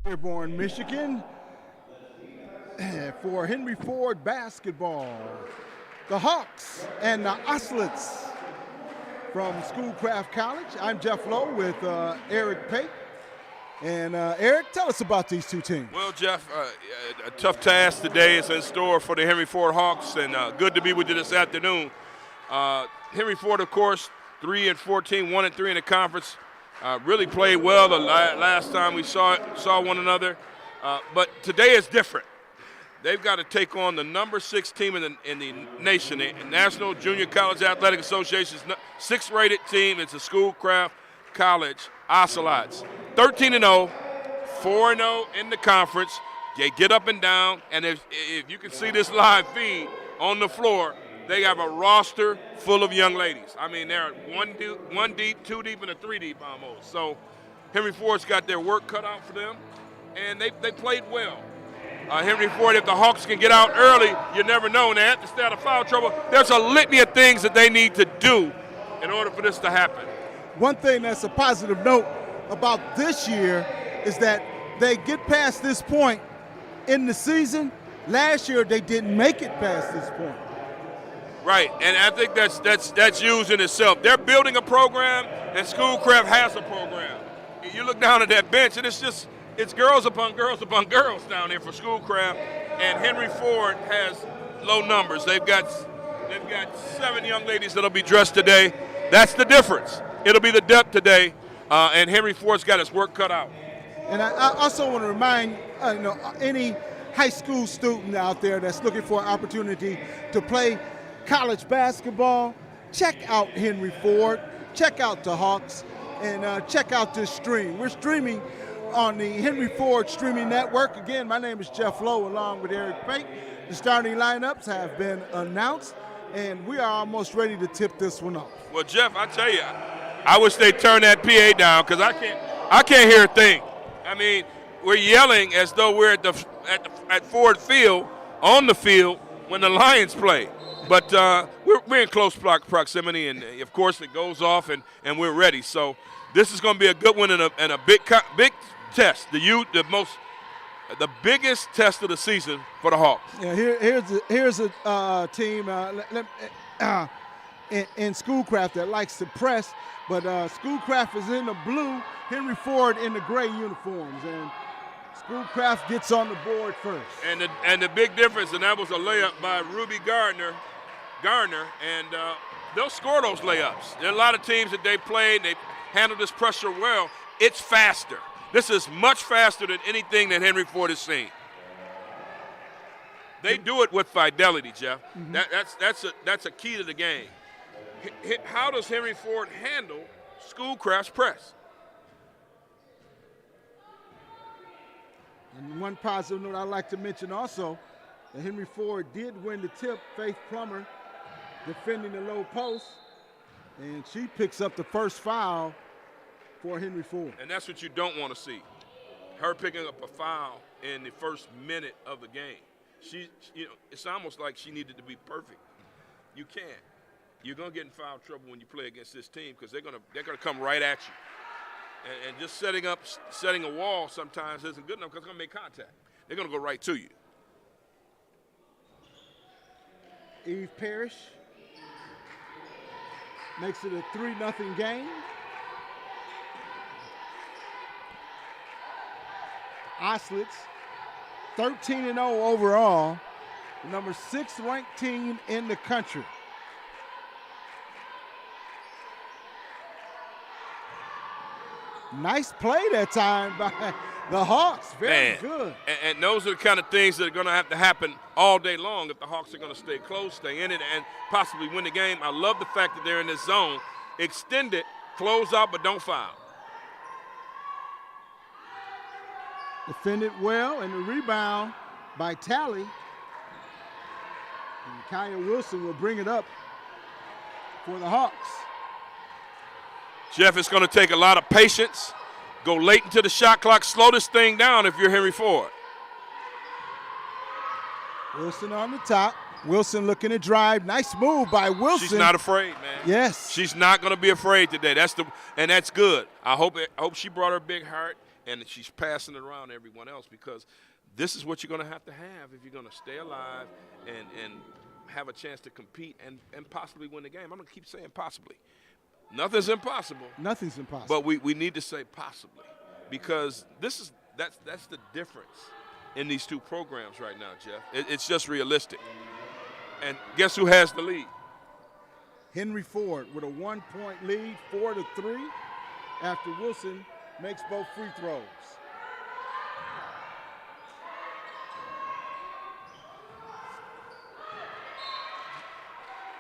Dearborn, Michigan, for Henry Ford basketball. The Hawks and the Ocelots from Schoolcraft College. I'm Jeff Lowe with Eric Pate. And Eric, tell us about these two teams. Well, Jeff, a tough task today is in store for the Henry Ford Hawks, and good to be with you this afternoon. Henry Ford, of course, 3-14, 1-3 in the conference. Really played well the last time we saw one another. But today is different. They've got to take on the number 6 team in the nation, the National Junior College Athletic Association's 6th-rated team. It's a Schoolcraft College Ocelots. 13-0, 4-0 in the conference. They get up and down, and if you can see this live feed on the floor, they have a roster full of young ladies. I mean, they're one deep, 2 deep, and a 3 deep almost. So Henry Ford's got their work cut out for them, and they played well. Henry Ford, if the Hawks can get out early, you never know, and they have to stay out of foul trouble. There's a litany of things that they need to do in order for this to happen. One thing that's a positive note about this year is that they get past this point in the season. Last year, they didn't make it past this point. Right, and I think that's used in itself. They're building a program, and Schoolcraft has a program. You look down at that bench, and it's girls upon girls upon girls down there for Schoolcraft, and Henry Ford has low numbers. They've got 7 young ladies that'll be dressed today. That's the difference. It'll be the depth today, and Henry Ford's got his work cut out. And I also want to remind any high school student out there that's looking for an opportunity to play college basketball, check out Henry Ford, check out the Hawks, and check out this stream. We're streaming on the Henry Ford streaming network. Again, my name is Jeff Lowe along with Eric Pate. The starting lineups have been announced, and we are almost ready to tip this one off. Well, Jeff, I tell you, I wish they'd turn that PA down because I can't hear a thing. I mean, we're yelling as though we're at Ford Field, on the field, when the Lions play. But we're in close proximity, and of course it goes off, and we're ready. So this is going to be a good one and a big test. The biggest test of the season for the Hawks. Yeah, here's a team in Schoolcraft that likes to press, but Schoolcraft is in the blue, Henry Ford in the gray uniforms, and Schoolcraft gets on the board first. And the big difference, and that was a layup by Ruby Gardner, and they'll score those layups. There are a lot of teams that they played, they handled this pressure well. It's faster. This is much faster than anything that Henry Ford has seen. They do it with fidelity, Jeff. Mm-hmm. That's a key to the game. How does Henry Ford handle Schoolcraft's press? And one positive note I'd like to mention also, that Henry Ford did win the tip. Faith Plummer defending the low post, and she picks up the first foul for Henry Ford. And that's what you don't want to see, her picking up a foul in the first minute of the game. It's almost like she needed to be perfect. You can't. You're going to get in foul trouble when you play against this team because they're gonna come right at you. And just setting a wall sometimes isn't good enough because it's going to make contact. They're going to go right to you. Eve Parrish makes it a 3-0 game. Ocelots, 13-0 overall, the number 6th ranked team in the country. Nice play that time by the Hawks. Very good. And those are the kind of things that are going to have to happen all day long if the Hawks are going to stay close, stay in it, and possibly win the game. I love the fact that they're in this zone. Extend it, close out, but don't foul. Defended well, and the rebound by Talley. And Kaya Wilson will bring it up for the Hawks. Jeff, it's going to take a lot of patience. Go late into the shot clock. Slow this thing down if you're Henry Ford. Wilson on the top. Wilson looking to drive. Nice move by Wilson. She's not afraid, man. Yes. She's not going to be afraid today. That's good. I hope she brought her big heart and she's passing it around to everyone else, because this is what you're going to have if you're going to stay alive and have a chance to compete and possibly win the game. I'm going to keep saying possibly. Nothing's impossible. Nothing's impossible. But we need to say possibly, because that's the difference in these two programs right now, Jeff. It's just realistic. And guess who has the lead? Henry Ford with a 1-point lead, 4-3, after Wilson makes both free throws.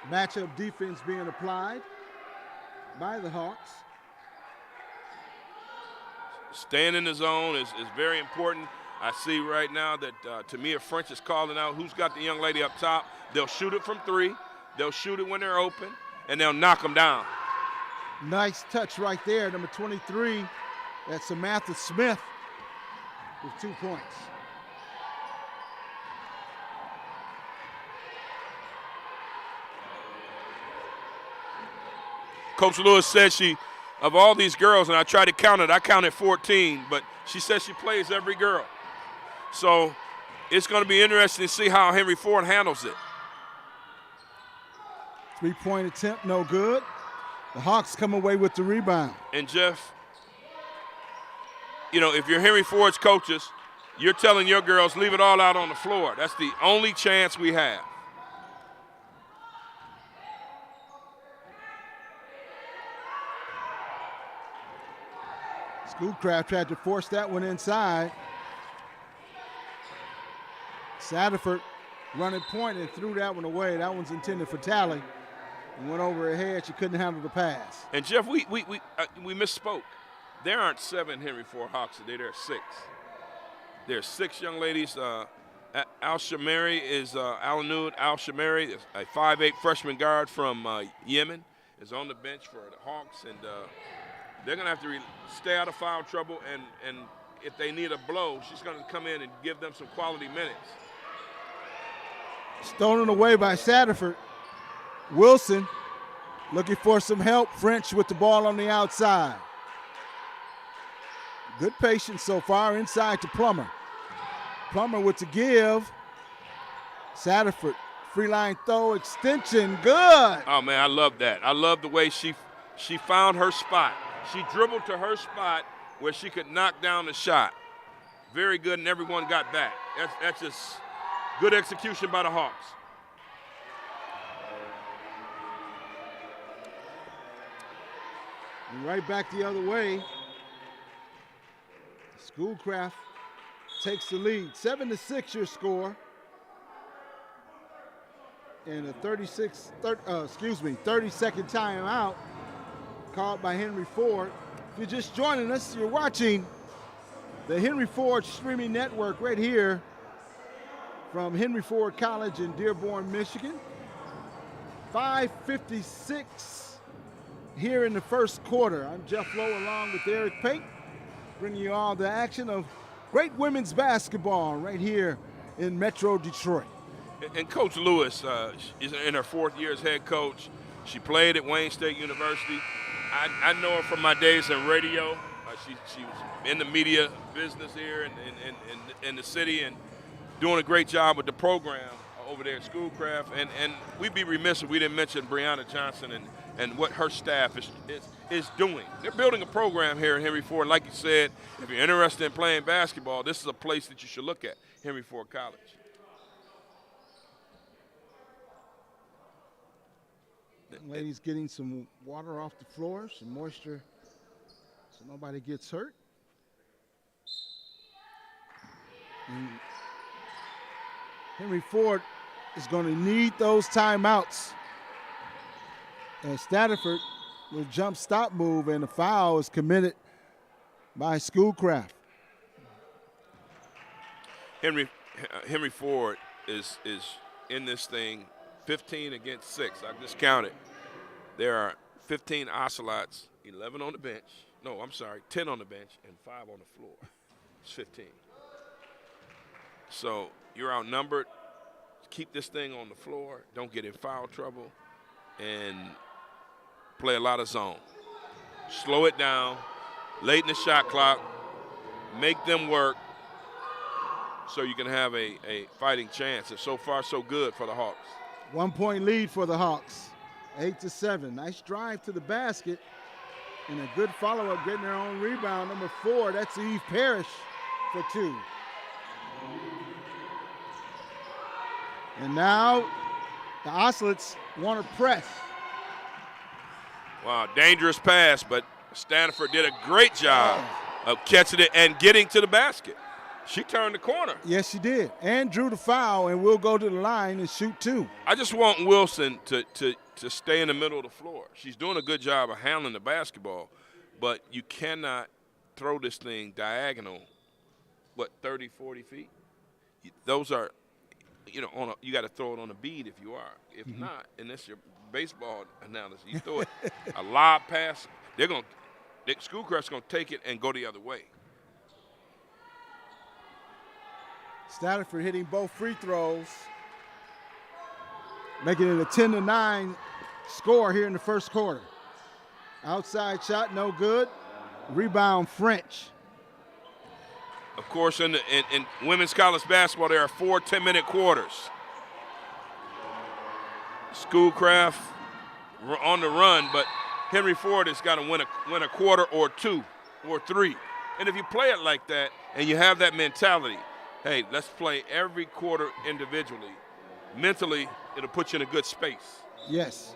Matchup defense being applied by the Hawks. Staying in the zone is very important. I see right now that Tamia French is calling out who's got the young lady up top. They'll shoot it from 3. They'll shoot it when they're open, and they'll knock them down. Nice touch right there, number 23. That's Samantha Smith with 2 points. Coach Lewis said of all these girls, and I tried to count it, I counted 14, but she says she plays every girl. So it's going to be interesting to see how Henry Ford handles it. 3-point attempt, no good. The Hawks come away with the rebound. And Jeff, if you're Henry Ford's coaches, you're telling your girls, leave it all out on the floor. That's the only chance we have. Schoolcraft tried to force that one inside. Satterford running point and threw that one away. That one's intended for Tally. And went over her head. She couldn't handle the pass. And Jeff, we misspoke. There aren't 7 Henry Ford Hawks today. There are 6. There's 6 young ladies. Al-Shamari is Al-Anud Al-Shamari, a 5'8" freshman guard from Yemen, is on the bench for the Hawks, and they're going to have to stay out of foul trouble, and if they need a blow, she's going to come in and give them some quality minutes. Stolen away by Satterford. Wilson looking for some help. French with the ball on the outside. Good patience so far inside to Plummer. Plummer with the give. Satterford, free line throw, extension, good. Oh, man, I love that. I love the way she found her spot. She dribbled to her spot where she could knock down the shot. Very good, and everyone got back. That's just good execution by the Hawks. And right back the other way. Schoolcraft takes the lead. 7-6 your score. And a 30-second timeout called by Henry Ford. If you're just joining us, you're watching the Henry Ford streaming network right here from Henry Ford College in Dearborn, Michigan. 5:56 here in the first quarter. I'm Jeff Lowe along with Eric Pate, bringing you all the action of great women's basketball right here in Metro Detroit. And Coach Lewis is in her 4th year as head coach. She played at Wayne State University. I know her from my days in radio. She was in the media business here in the city and doing a great job with the program over there at Schoolcraft. And we'd be remiss if we didn't mention Brianna Johnson and what her staff is doing. They're building a program here in Henry Ford. Like you said, if you're interested in playing basketball, this is a place that you should look at, Henry Ford College. Ladies getting some water off the floor, some moisture so nobody gets hurt. And Henry Ford is going to need those timeouts. And Statterford will jump stop move, and the foul is committed by Schoolcraft. Henry Ford is in this thing 15 against 6. I just counted. There are 15 Ocelots, 11 on the bench. No, I'm sorry, 10 on the bench and 5 on the floor. It's 15. So you're outnumbered. Keep this thing on the floor. Don't get in foul trouble. And play a lot of zone. Slow it down. Late in the shot clock. make them work so you can have a fighting chance. And so far, so good for the Hawks. 1 point lead for the Hawks, 8-7. Nice drive to the basket and a good follow-up, getting their own rebound. Number 4, that's Eve Parrish for 2. And now the Ocelots want to press. Wow, dangerous pass, but Stanford did a great job of catching it and getting to the basket. She turned the corner. Yes, she did, and drew the foul, and will go to the line and shoot 2. I just want Wilson to stay in the middle of the floor. She's doing a good job of handling the basketball, but you cannot throw this thing diagonal, 30, 40 feet? Those are, you got to throw it on a bead if you are. If not, and that's your baseball analogy, you throw it a lob pass, Schoolcraft's going to take it and go the other way. Stanford hitting both free throws, making it a 10-9 score here in the first quarter. Outside shot, no good. Rebound, French. Of course, in women's college basketball, there are 4 10-minute quarters. Schoolcraft on the run, but Henry Ford has got to win a quarter or 2 or 3. And if you play it like that and you have that mentality, hey, let's play every quarter individually. Mentally, it'll put you in a good space. Yes.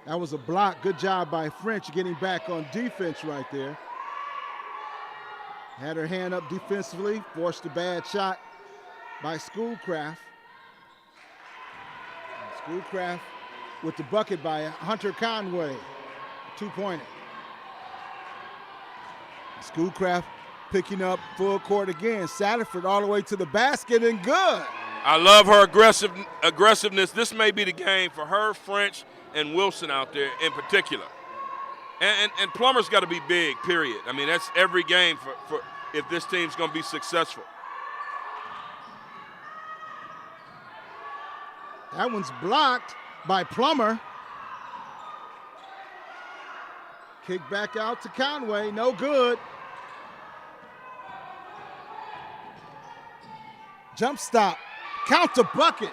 That was a block. Good job by French getting back on defense right there. Had her hand up defensively, forced a bad shot by Schoolcraft. Schoolcraft with the bucket by Hunter Conway, 2-pointer. Schoolcraft picking up full court again. Satterford all the way to the basket and good. I love her aggressiveness. This may be the game for her, French, and Wilson out there in particular. And Plummer's got to be big, period. I mean, that's every game for if this team's going to be successful. That one's blocked by Plummer. Kick back out to Conway, no good. Jump stop, count the bucket.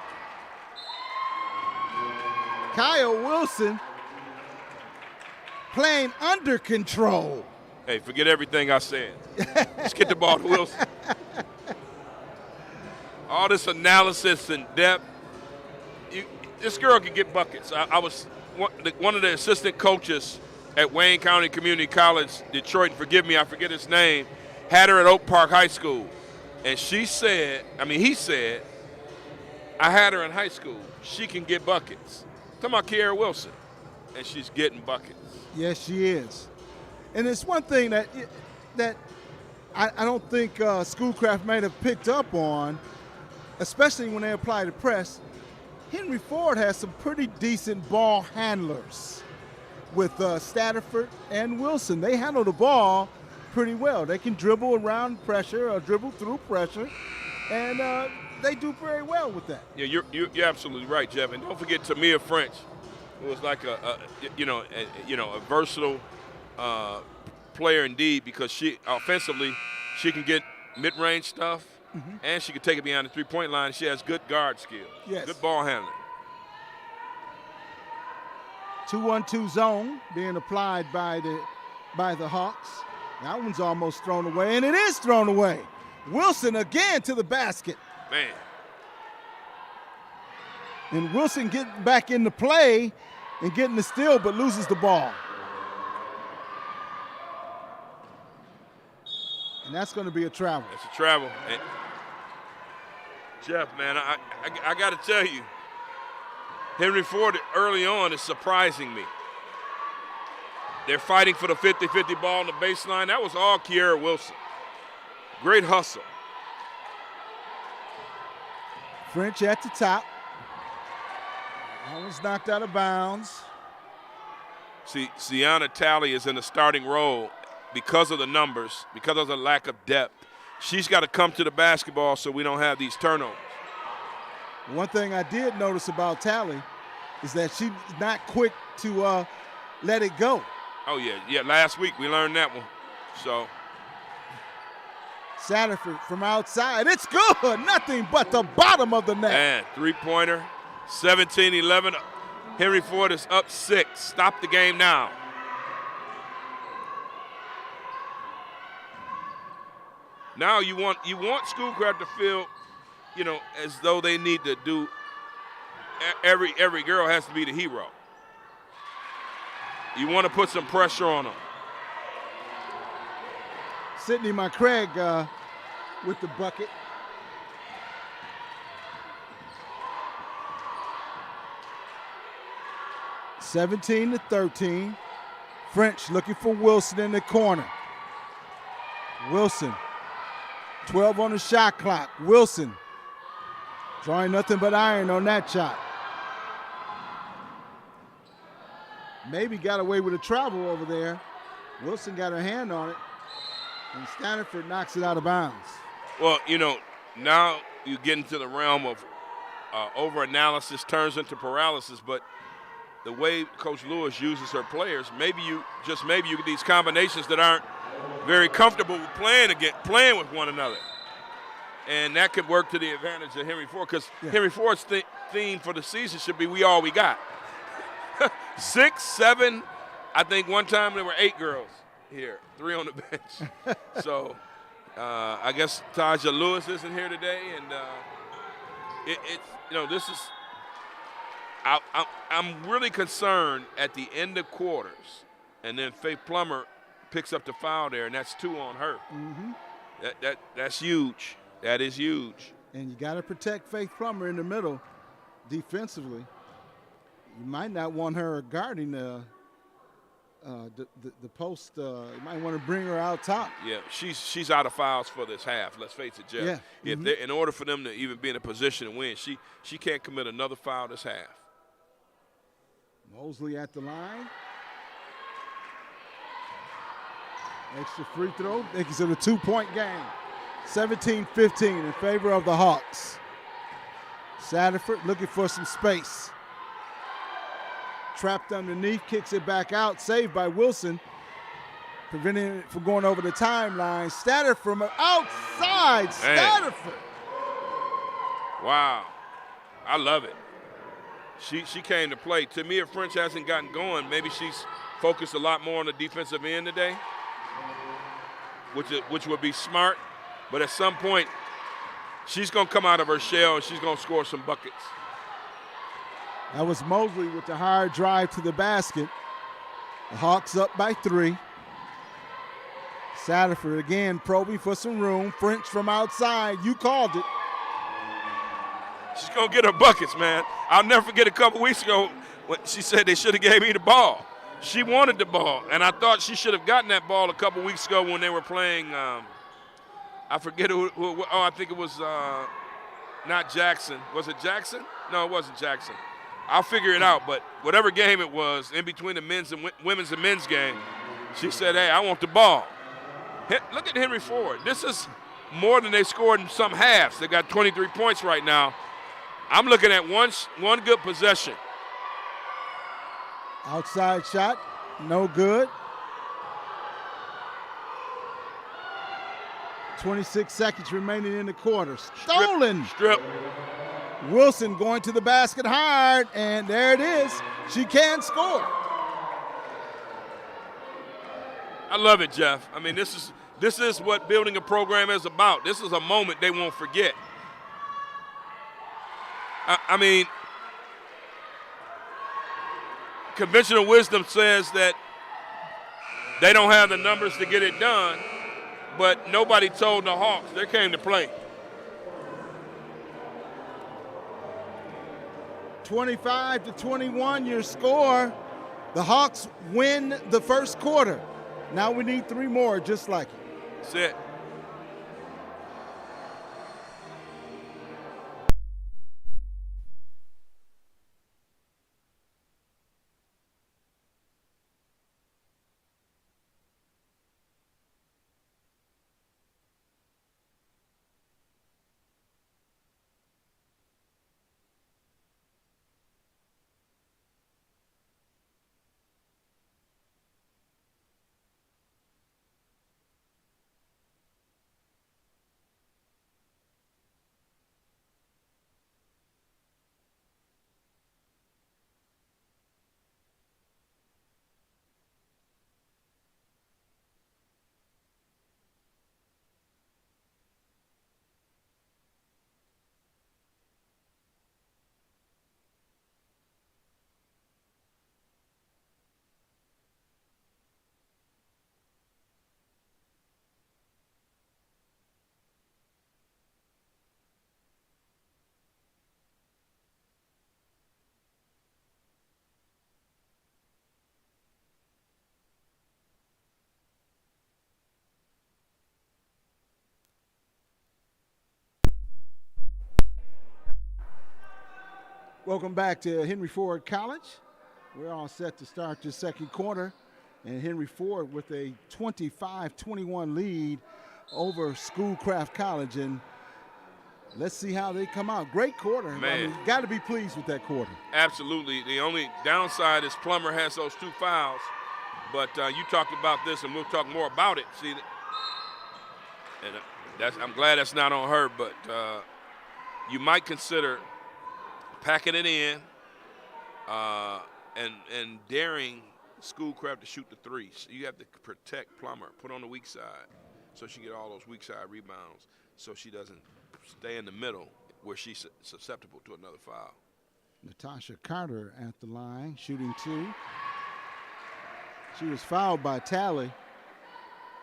Kyle Wilson playing under control. Hey, forget everything I said. Let's get the ball to Wilson. All this analysis and depth. This girl can get buckets. I was one of the assistant coaches at Wayne County Community College, Detroit. Forgive me, I forget his name. Had her at Oak Park High School. And he said, I had her in high school. She can get buckets. Talking about Kiara Wilson. And she's getting buckets. Yes, she is. And it's one thing that I don't think Schoolcraft may have picked up on, especially when they apply the press. Henry Ford has some pretty decent ball handlers with Statterford and Wilson. They handle the ball pretty well. They can dribble around pressure or dribble through pressure, and they do very well with that. Yeah, you're absolutely right, Jeff. And don't forget Tamia French, who was like a versatile player indeed, because she offensively she can get mid-range stuff. And she can take it beyond the three-point line. She has good guard skills. Yes. Good ball handling. 2-1-2 zone being applied by the Hawks. That one's almost thrown away, and it is thrown away. Wilson again to the basket. Man. And Wilson getting back into play and getting the steal, but loses the ball. And that's going to be a travel. It's a travel. And Jeff, man, I got to tell you, Henry Ford early on is surprising me. They're fighting for the 50-50 ball on the baseline. That was all Kiara Wilson. Great hustle. French at the top. That was knocked out of bounds. See, Sienna Talley is in the starting role because of the numbers, because of the lack of depth. She's got to come to the basketball so we don't have these turnovers. One thing I did notice about Talley is that she's not quick to let it go. Oh, yeah. Last week we learned that one. So Satterford from outside. It's good. Nothing but the bottom of the net. And three-pointer, 17-11. Henry Ford is up 6. Stop the game now. Now you want Schoolcraft to feel, as though they need to do. Every girl has to be the hero. You want to put some pressure on them. Sydney McCraig with the bucket. (17-13). French looking for Wilson in the corner. Wilson, 12 on the shot clock. Wilson drawing nothing but iron on that shot. Maybe got away with a travel over there. Wilson got her hand on it, and Stanford knocks it out of bounds. Well, now you get into the realm of over-analysis turns into paralysis, but the way Coach Lewis uses her players, maybe you get these combinations that aren't very comfortable with playing with one another. And that could work to the advantage of Henry Ford, because Henry Ford's theme for the season should be we all we got. 6, 7, I think one time there were 8 girls here, 3 on the bench. So I guess Taja Lewis isn't here today, and this is I'm really concerned at the end of quarters, and then Faith Plummer picks up the foul there, and that's 2 on her. Mm-hmm. That's huge. That is huge. And you got to protect Faith Plummer in the middle defensively. You might not want her guarding the post. You might want to bring her out top. Yeah, she's out of fouls for this half. Let's face it, Jeff. Yeah. If in order for them to even be in a position to win, she can't commit another foul this half. Mosley at the line. Extra free throw. Makes it a 2-point game. 17-15 in favor of the Hawks. Satterford looking for some space. Trapped underneath, kicks it back out. Saved by Wilson. Preventing it from going over the timeline. Satterford from outside. Satterford. Wow. I love it. She came to play. Tamia French hasn't gotten going. Maybe she's focused a lot more on the defensive end today, which would be smart. But at some point, she's going to come out of her shell and she's going to score some buckets. That was Mosley with the hard drive to the basket. The Hawks up by 3. Satterford again probing for some room. French from outside. You called it. She's going to get her buckets, man. I'll never forget a couple weeks ago when she said they should have gave me the ball. She wanted the ball, and I thought she should have gotten that ball a couple weeks ago when they were playing I forget who I think it was not Jackson. Was it Jackson? No, it wasn't Jackson. I'll figure it out, but whatever game it was, in between the men's and women's and men's game, she said, hey, I want the ball. Look at Henry Ford. This is more than they scored in some halves. They got 23 points right now. I'm looking at one good possession. Outside shot, no good. 26 seconds remaining in the quarter. Stolen. Strip. Wilson going to the basket hard, and there it is. She can score. I love it, Jeff. I mean, this is what building a program is about. This is a moment they won't forget. I mean, conventional wisdom says that they don't have the numbers to get it done, but nobody told the Hawks they came to play. 25-21, your score. The Hawks win the first quarter. Now we need 3 more just like it. That's it. Welcome back to Henry Ford College. We're all set to start the second quarter, and Henry Ford with a 25-21 lead over Schoolcraft College. And let's see how they come out. Great quarter. Man. I mean, got to be pleased with that quarter. Absolutely. The only downside is Plummer has those 2 fouls. But you talked about this, and we'll talk more about it. See, and I'm glad that's not on her, but you might consider packing it in and daring Schoolcraft to shoot the 3. So you have to protect Plummer, put on the weak side, so she get all those weak side rebounds, so she doesn't stay in the middle where she's susceptible to another foul. Natasha Carter at the line, shooting 2. She was fouled by Tally,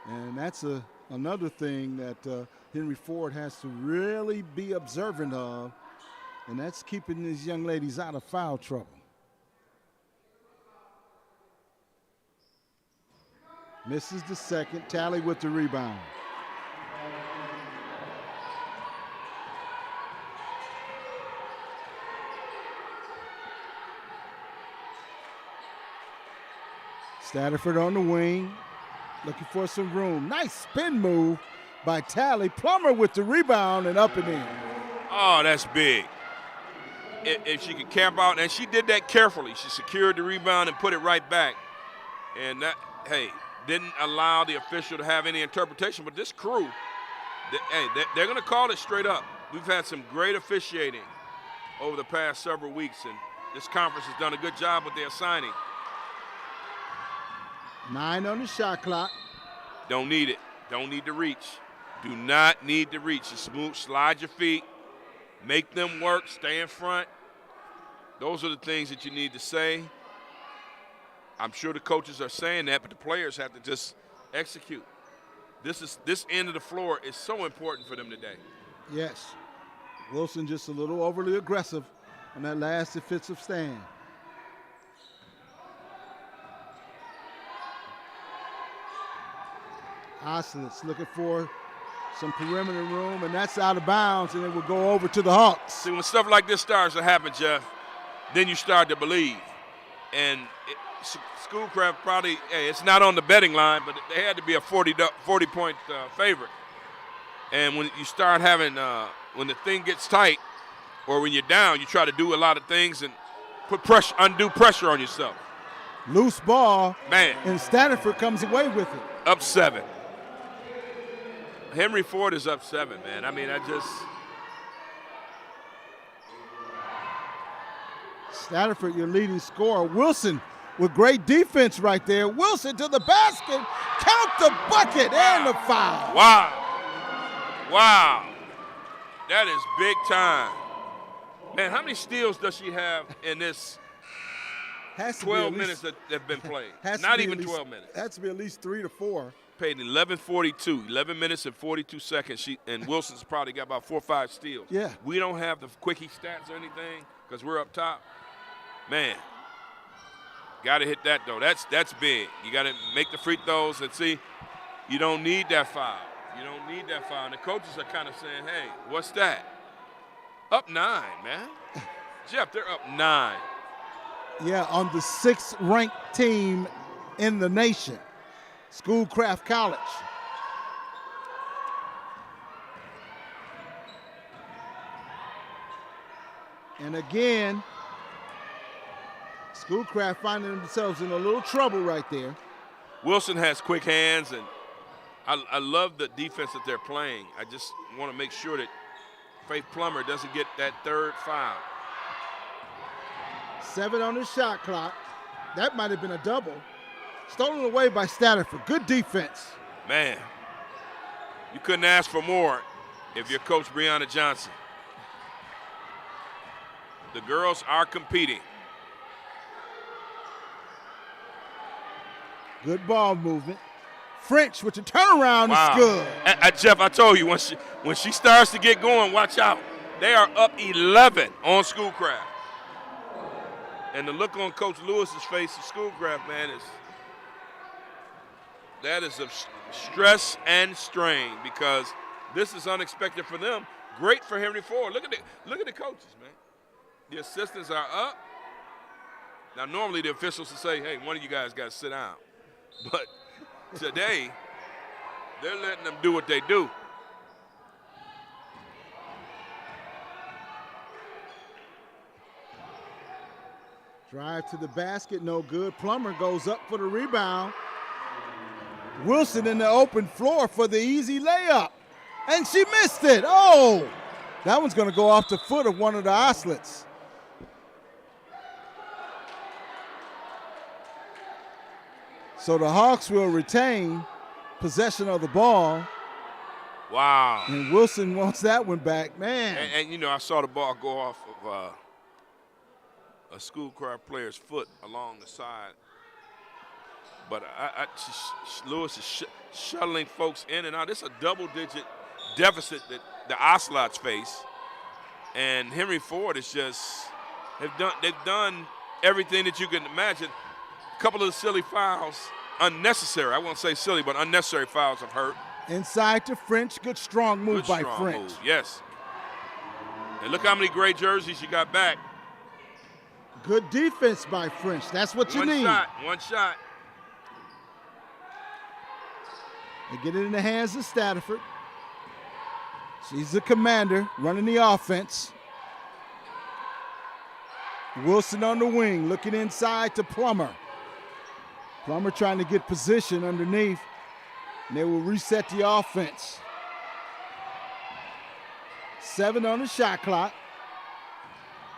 and that's another thing that Henry Ford has to really be observant of, and that's keeping these young ladies out of foul trouble. Misses the second. Tally with the rebound. Statterford on the wing, looking for some room. Nice spin move by Tally. Plummer with the rebound and up and in. Oh, that's big. If she could camp out, and she did that carefully. She secured the rebound and put it right back. And that, hey, didn't allow the official to have any interpretation. But this crew, they're going to call it straight up. We've had some great officiating over the past several weeks, and this conference has done a good job with their signing. 9 on the shot clock. Don't need it. Don't need to reach. Do not need to reach. Just smooth, slide your feet, make them work, stay in front. Those are the things that you need to say. I'm sure the coaches are saying that, but the players have to just execute. This end of the floor is so important for them today. Yes. Wilson just a little overly aggressive on that last defensive stand. Ocelots looking for some perimeter room, and that's out of bounds, and it will go over to the Hawks. See, when stuff like this starts to happen, Jeff, then you start to believe. And Schoolcraft probably, hey, it's not on the betting line, but they had to be a 40-point favorite. And when you start having, when the thing gets tight or when you're down, you try to do a lot of things and put pressure, undue pressure on yourself. Loose ball, man, and Statterford comes away with it. Up 7. Henry Ford is up 7, man. I mean, Statterford, your leading scorer. Wilson with great defense right there. Wilson to the basket. Count the bucket and the foul. Wow. Wow. That is big time. Man, how many steals does she have in this 12 minutes that have been played? Not even 12 minutes. Has to be at least 3 to 4. Paid 11:42, 11 minutes and 42 seconds. And Wilson's probably got about 4 or 5 steals. Yeah. We don't have the quickie stats or anything because we're up top. Man, got to hit that, though. That's big. You got to make the free throws and see, you don't need that foul. You don't need that foul. And the coaches are kind of saying, hey, what's that? Up 9, man. Jeff, they're up 9. Yeah, on the 6th ranked team in the nation. Schoolcraft College. And again, Schoolcraft finding themselves in a little trouble right there. Wilson has quick hands, and I love the defense that they're playing. I just want to make sure that Faith Plummer doesn't get that 3rd foul. 7 on the shot clock. That might have been a double. Stolen away by Statterford. Good defense. Man, you couldn't ask for more if you're Coach Breonna Johnson. The girls are competing. Good ball movement. French with the turnaround is good. Jeff, I told you, when she starts to get going, watch out. They are up 11 on Schoolcraft. And the look on Coach Lewis's face of Schoolcraft, man, that is of stress and strain because this is unexpected for them. Great for Henry Ford. Look at the coaches, man. The assistants are up. Now, normally the officials will say, hey, one of you guys got to sit down. But today, they're letting them do what they do. Drive to the basket, no good. Plummer goes up for the rebound. Wilson in the open floor for the easy layup. And she missed it. Oh, that one's going to go off the foot of one of the Ocelots. So the Hawks will retain possession of the ball. Wow. And Wilson wants that one back, man. And you know, I saw the ball go off of a Schoolcraft player's foot along the side. But Lewis is shuttling folks in and out. This is a double-digit deficit that the Ocelots face. And Henry Ford is just, they've done everything that you can imagine. A couple of the silly fouls, unnecessary, I won't say silly, but unnecessary fouls have hurt. Inside to French, good strong move by French. Move, yes. And look how many gray jerseys you got back. Good defense by French, that's what you need. One shot. They get it in the hands of Stafford. She's the commander, running the offense. Wilson on the wing, looking inside to Plummer. Plummer trying to get position underneath, and they will reset the offense. 7 on the shot clock.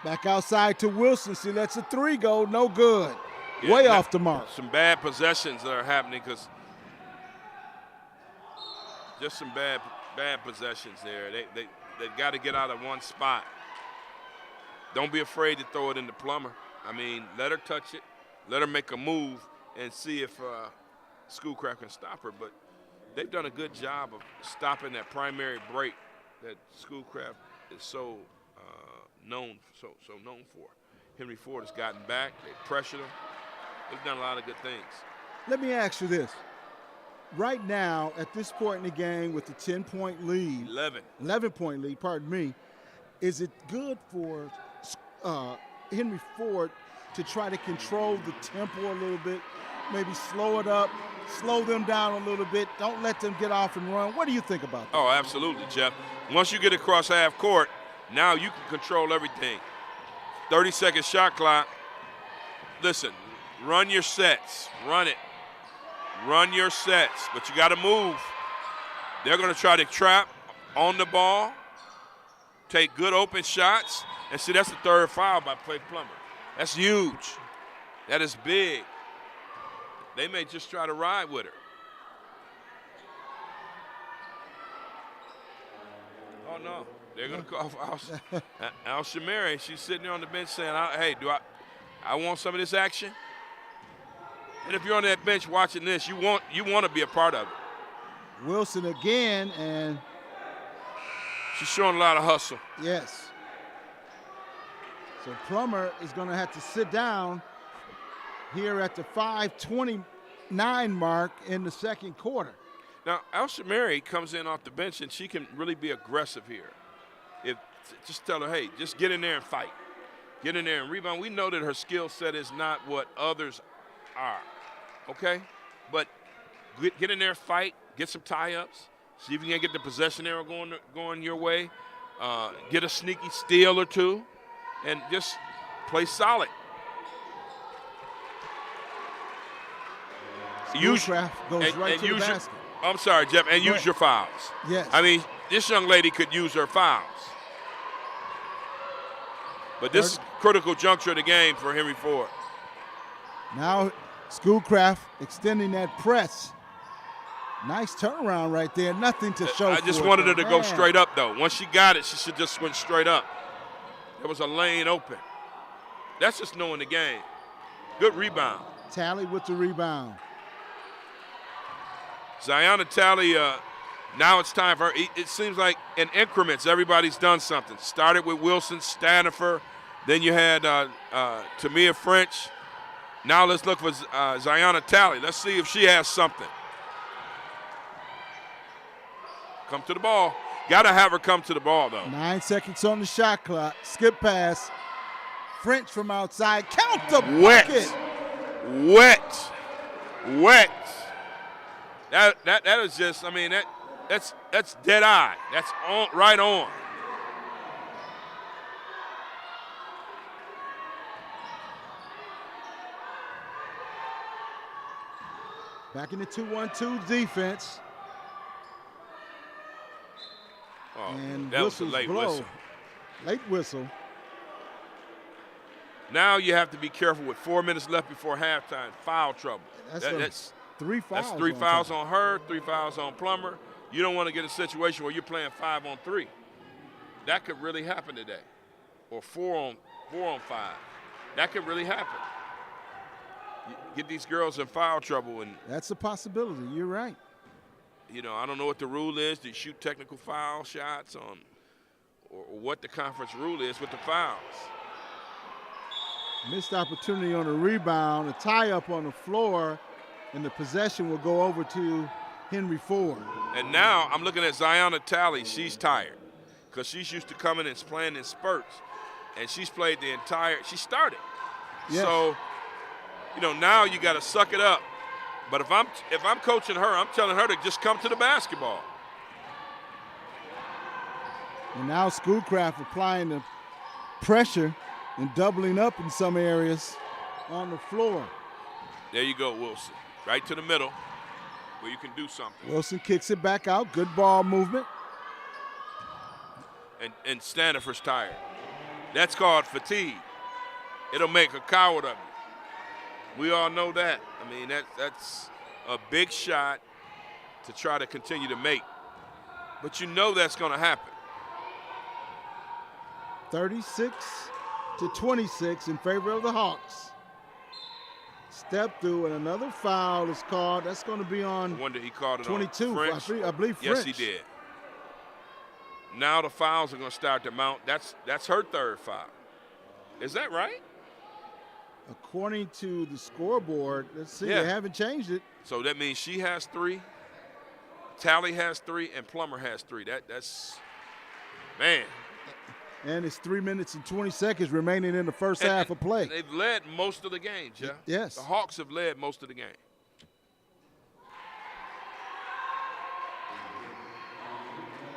Back outside to Wilson. She lets a 3 go, no good. Yeah, way off the mark. Some bad possessions that are happening because just some bad possessions there. They've got to get out of one spot. Don't be afraid to throw it into Plummer. I mean, let her touch it, let her make a move, and see if Schoolcraft can stop her. But they've done a good job of stopping that primary break that Schoolcraft is so known for. Henry Ford has gotten back. They pressured him. They've done a lot of good things. Let me ask you this. Right now, at this point in the game with the 10-point lead, 11-point lead, pardon me, is it good for Henry Ford to try to control the tempo a little bit, maybe slow it up, slow them down a little bit, don't let them get off and run? What do you think about that? Oh, absolutely, Jeff. Once you get across half court, now you can control everything. 30-second shot clock. Listen, run your sets, run it. Run your sets, but you got to move. They're going to try to trap on the ball, take good open shots, and see that's the third foul by Plummer. That's huge. That is big. They may just try to ride with her. Oh, no. They're going to call for Al Shamari. She's sitting there on the bench saying, hey, I want some of this action? And if you're on that bench watching this, you want to be a part of it. Wilson again, and she's showing a lot of hustle. Yes. So Plummer is going to have to sit down here at the 5:29 mark in the second quarter. Now, Al Shamari comes in off the bench, and she can really be aggressive here. Just tell her, hey, just get in there and fight. Get in there and rebound. We know that her skill set is not what others are. Okay, but get in there, fight, get some tie-ups, see if you can get the possession arrow going your way, get a sneaky steal or two, and just play solid. Schoolcraft goes right to the basket. I'm sorry, Jeff, and use your fouls. Yes. I mean, this young lady could use her fouls. But this is a critical juncture of the game for Henry Ford. Now Schoolcraft extending that press. Nice turnaround right there. Nothing to show I just for wanted it, her to go straight up, though. Once she got it, she should just went straight up. There was a lane open. That's just knowing the game. Good rebound. Talley with the rebound. Ziona Talley, now it's time for her. It seems like in increments, everybody's done something. Started with Wilson, Stanifer. Then you had Tamia French. Now let's look for Ziona Talley. Let's see if she has something. Come to the ball. Got to have her come to the ball, though. 9 seconds on the shot clock. Skip pass. French from outside. Count the Wet. bucket. Wet. That is just, I mean, that's dead eye. That's on, right on. Back in the 2-1-2 defense. Oh, And that was a whistles late blow. whistle. Late whistle. Now you have to be careful with 4 minutes left before halftime. Foul trouble. That's 3 fouls. That's 3 fouls on her, 3 fouls on Plummer. You don't want to get a situation where you're playing 5 on 3. That could really happen today. Or 4 on 5. That could really happen. You get these girls in foul trouble, and That's a possibility. You're right. you know, I don't know what the rule is to shoot technical foul shots on, or what the conference rule is with the fouls. Missed opportunity on a rebound, a tie-up on the floor, and the possession will go over to Henry Ford. And now I'm looking at Ziona Talley. She's tired because she's used to coming and playing in spurts, and she's played the entire. She started, Yes. so you know now you got to suck it up. But if I'm coaching her, I'm telling her to just come to the basketball. And now Schoolcraft applying the pressure and doubling up in some areas on the floor. There you go, Wilson. Right to the middle where you can do something. Wilson kicks it back out. Good ball movement. And Stanifer's tired. That's called fatigue. It'll make a coward of you. We all know that. I mean, that's a big shot to try to continue to make. But you know that's going to happen. 36-26 in favor of the Hawks. Step through, and another foul is called. That's going to be on I wonder he called it 22. on French. I believe Yes, French. he did. Now the fouls are going to start to mount. That's her third foul. Is that right? According to the scoreboard, let's see, Yeah. they haven't changed it. So that means she has 3, Talley has 3, and Plummer has 3. That's man. And it's 3 minutes and 20 seconds remaining in the first half of play. And they've led most of the game, Jeff. Yes. The Hawks have led most of the game.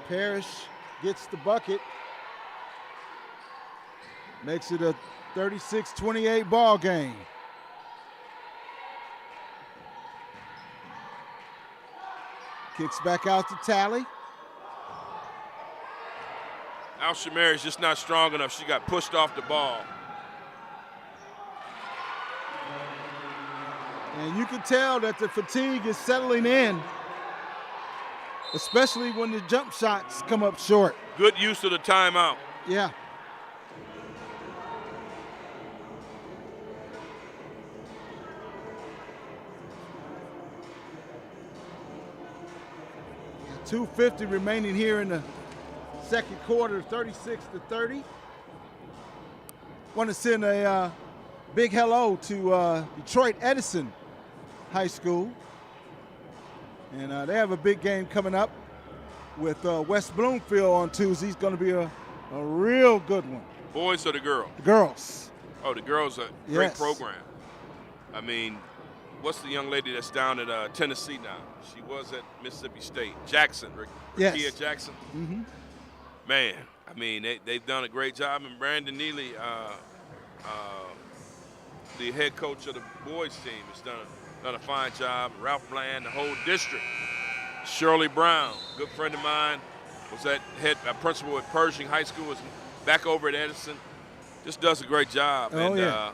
Parrish gets the bucket. Makes it a 36-28 ball game. Kicks back out to Talley. Al Shamir is just not strong enough. She got pushed off the ball. And you can tell that the fatigue is settling in, especially when the jump shots come up short. Good use of the timeout. Yeah. .250 remaining here in the second quarter, 36-30. Want to send a big hello to Detroit Edison High School. And they have a big game coming up with West Bloomfield on Tuesday. It's going to be a real good one. Boys or the girls? The girls. Oh, the girls are a great Yes. program. I mean, what's the young lady that's down at Tennessee now? She was at Mississippi State. Jackson, Yes. Rikia Jackson. Mm-hmm. Man, I mean, they've done a great job. And Brandon Neely, the head coach of the boys team, has done a fine job. Ralph Bland, the whole district. Shirley Brown, good friend of mine, was that head principal at Pershing High School, was back over at Edison. Just does a great job. Oh, and yeah.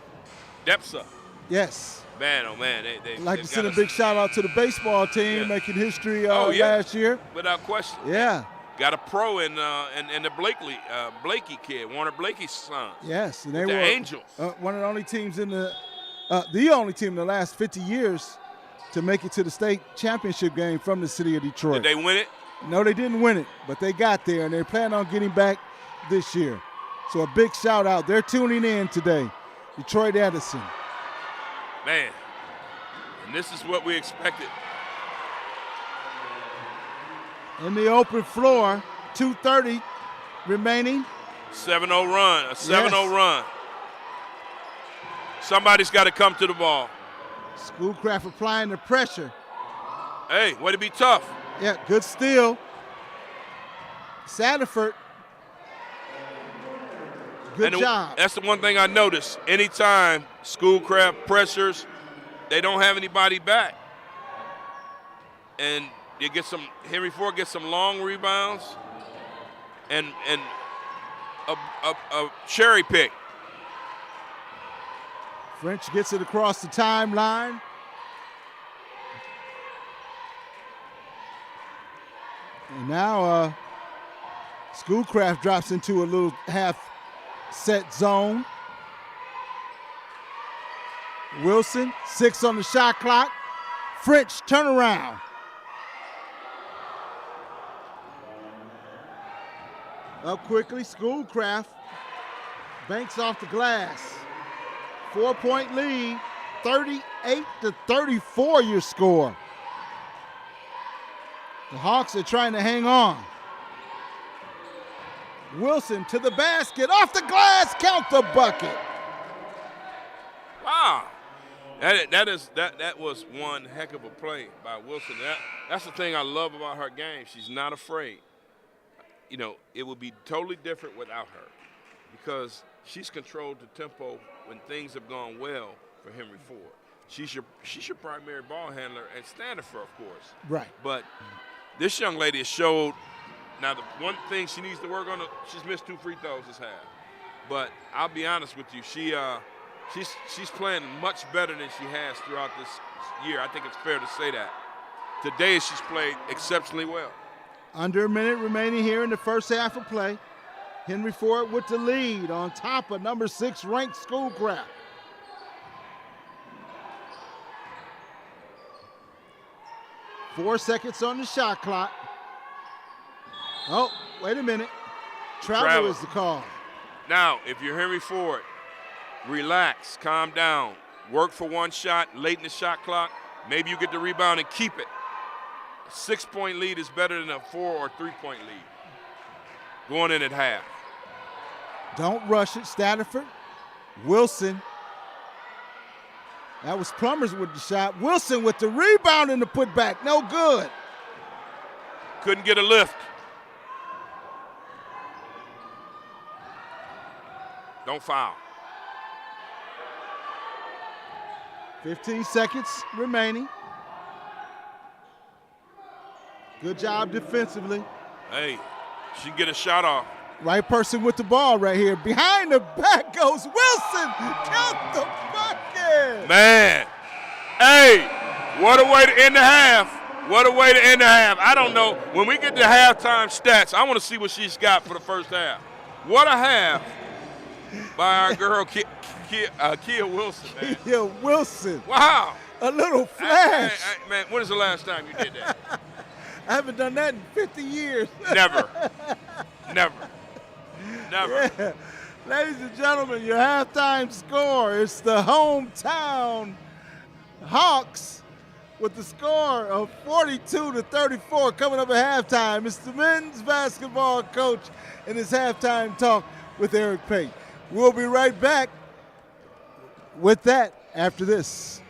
Depsa, Yes. man, oh man, I'd like to send a big shout out to the baseball team Yeah. making history Oh, yeah. last year. without question. Yeah. Got a pro in the Blakey kid, Warner Blakey's son. Yes. And they The were Angels. one of the only teams in the only team in the last 50 years to make it to the state championship game from the city of Detroit. Did they win it? No, they didn't win it, but they got there, and they plan on getting back this year. So a big shout out. They're tuning in today. Detroit Edison. Man, and this is what we expected. In the open floor, 2:30 remaining. 7-0 run, a 7-0 Yes. run. Somebody's got to come to the ball. Schoolcraft applying the pressure. Hey, way to be tough. Yeah, good steal. Satterford. Good job. That's the one thing I noticed. Anytime Schoolcraft pressures, they don't have anybody back. And you get some, Henry Ford gets some long rebounds and a cherry pick. French gets it across the timeline. And now Schoolcraft drops into a little half-set zone. Wilson, 6 on the shot clock. French, turnaround. Up quickly, Schoolcraft banks off the glass. 4-point lead, 38-34 your score. The Hawks are trying to hang on. Wilson to the basket, off the glass, count the bucket. Wow. That was one heck of a play by Wilson. That's the thing I love about her game. She's not afraid. You know, it would be totally different without her because she's controlled the tempo when things have gone well for Henry Ford. She's your primary ball handler and Standifer, of course. Right. But this young lady has showed. Now, the one thing she needs to work on, she's missed 2 free throws this half. But I'll be honest with you, she's playing much better than she has throughout this year. I think it's fair to say that. Today, she's played exceptionally well. Under a minute remaining here in the first half of play. Henry Ford with the lead on top of number 6 ranked Schoolcraft. Four seconds on the shot clock. Oh, wait a minute. Travel is the call. Now, if you're Henry Ford, relax, calm down, work for one shot late in the shot clock. Maybe you get the rebound and keep it. A 6-point lead is better than a 4 or 3-point lead going in at half. Don't rush it, Statterford. Wilson. That was Plumbers with the shot. Wilson with the rebound and the putback. No good. Couldn't get a lift. Don't foul. 15 seconds remaining. Good job defensively. Hey, she can get a shot off. Right person with the ball right here. Behind the back goes Wilson. Count the bucket. Man, hey, what a way to end the half. What a way to end the half. I don't know. When we get to halftime stats, I want to see what she's got for the first half. What a half by our girl, Kia Wilson, man. Kia Wilson. Wow. A little flash. Man, when is the last time you did that? I haven't done that in 50 years. Never. Never. Yeah. Ladies and gentlemen, your halftime score is the hometown Hawks with the score of 42-34 coming up at halftime. It's the men's basketball coach in his halftime talk with Eric Pate. We'll be right back with that after this.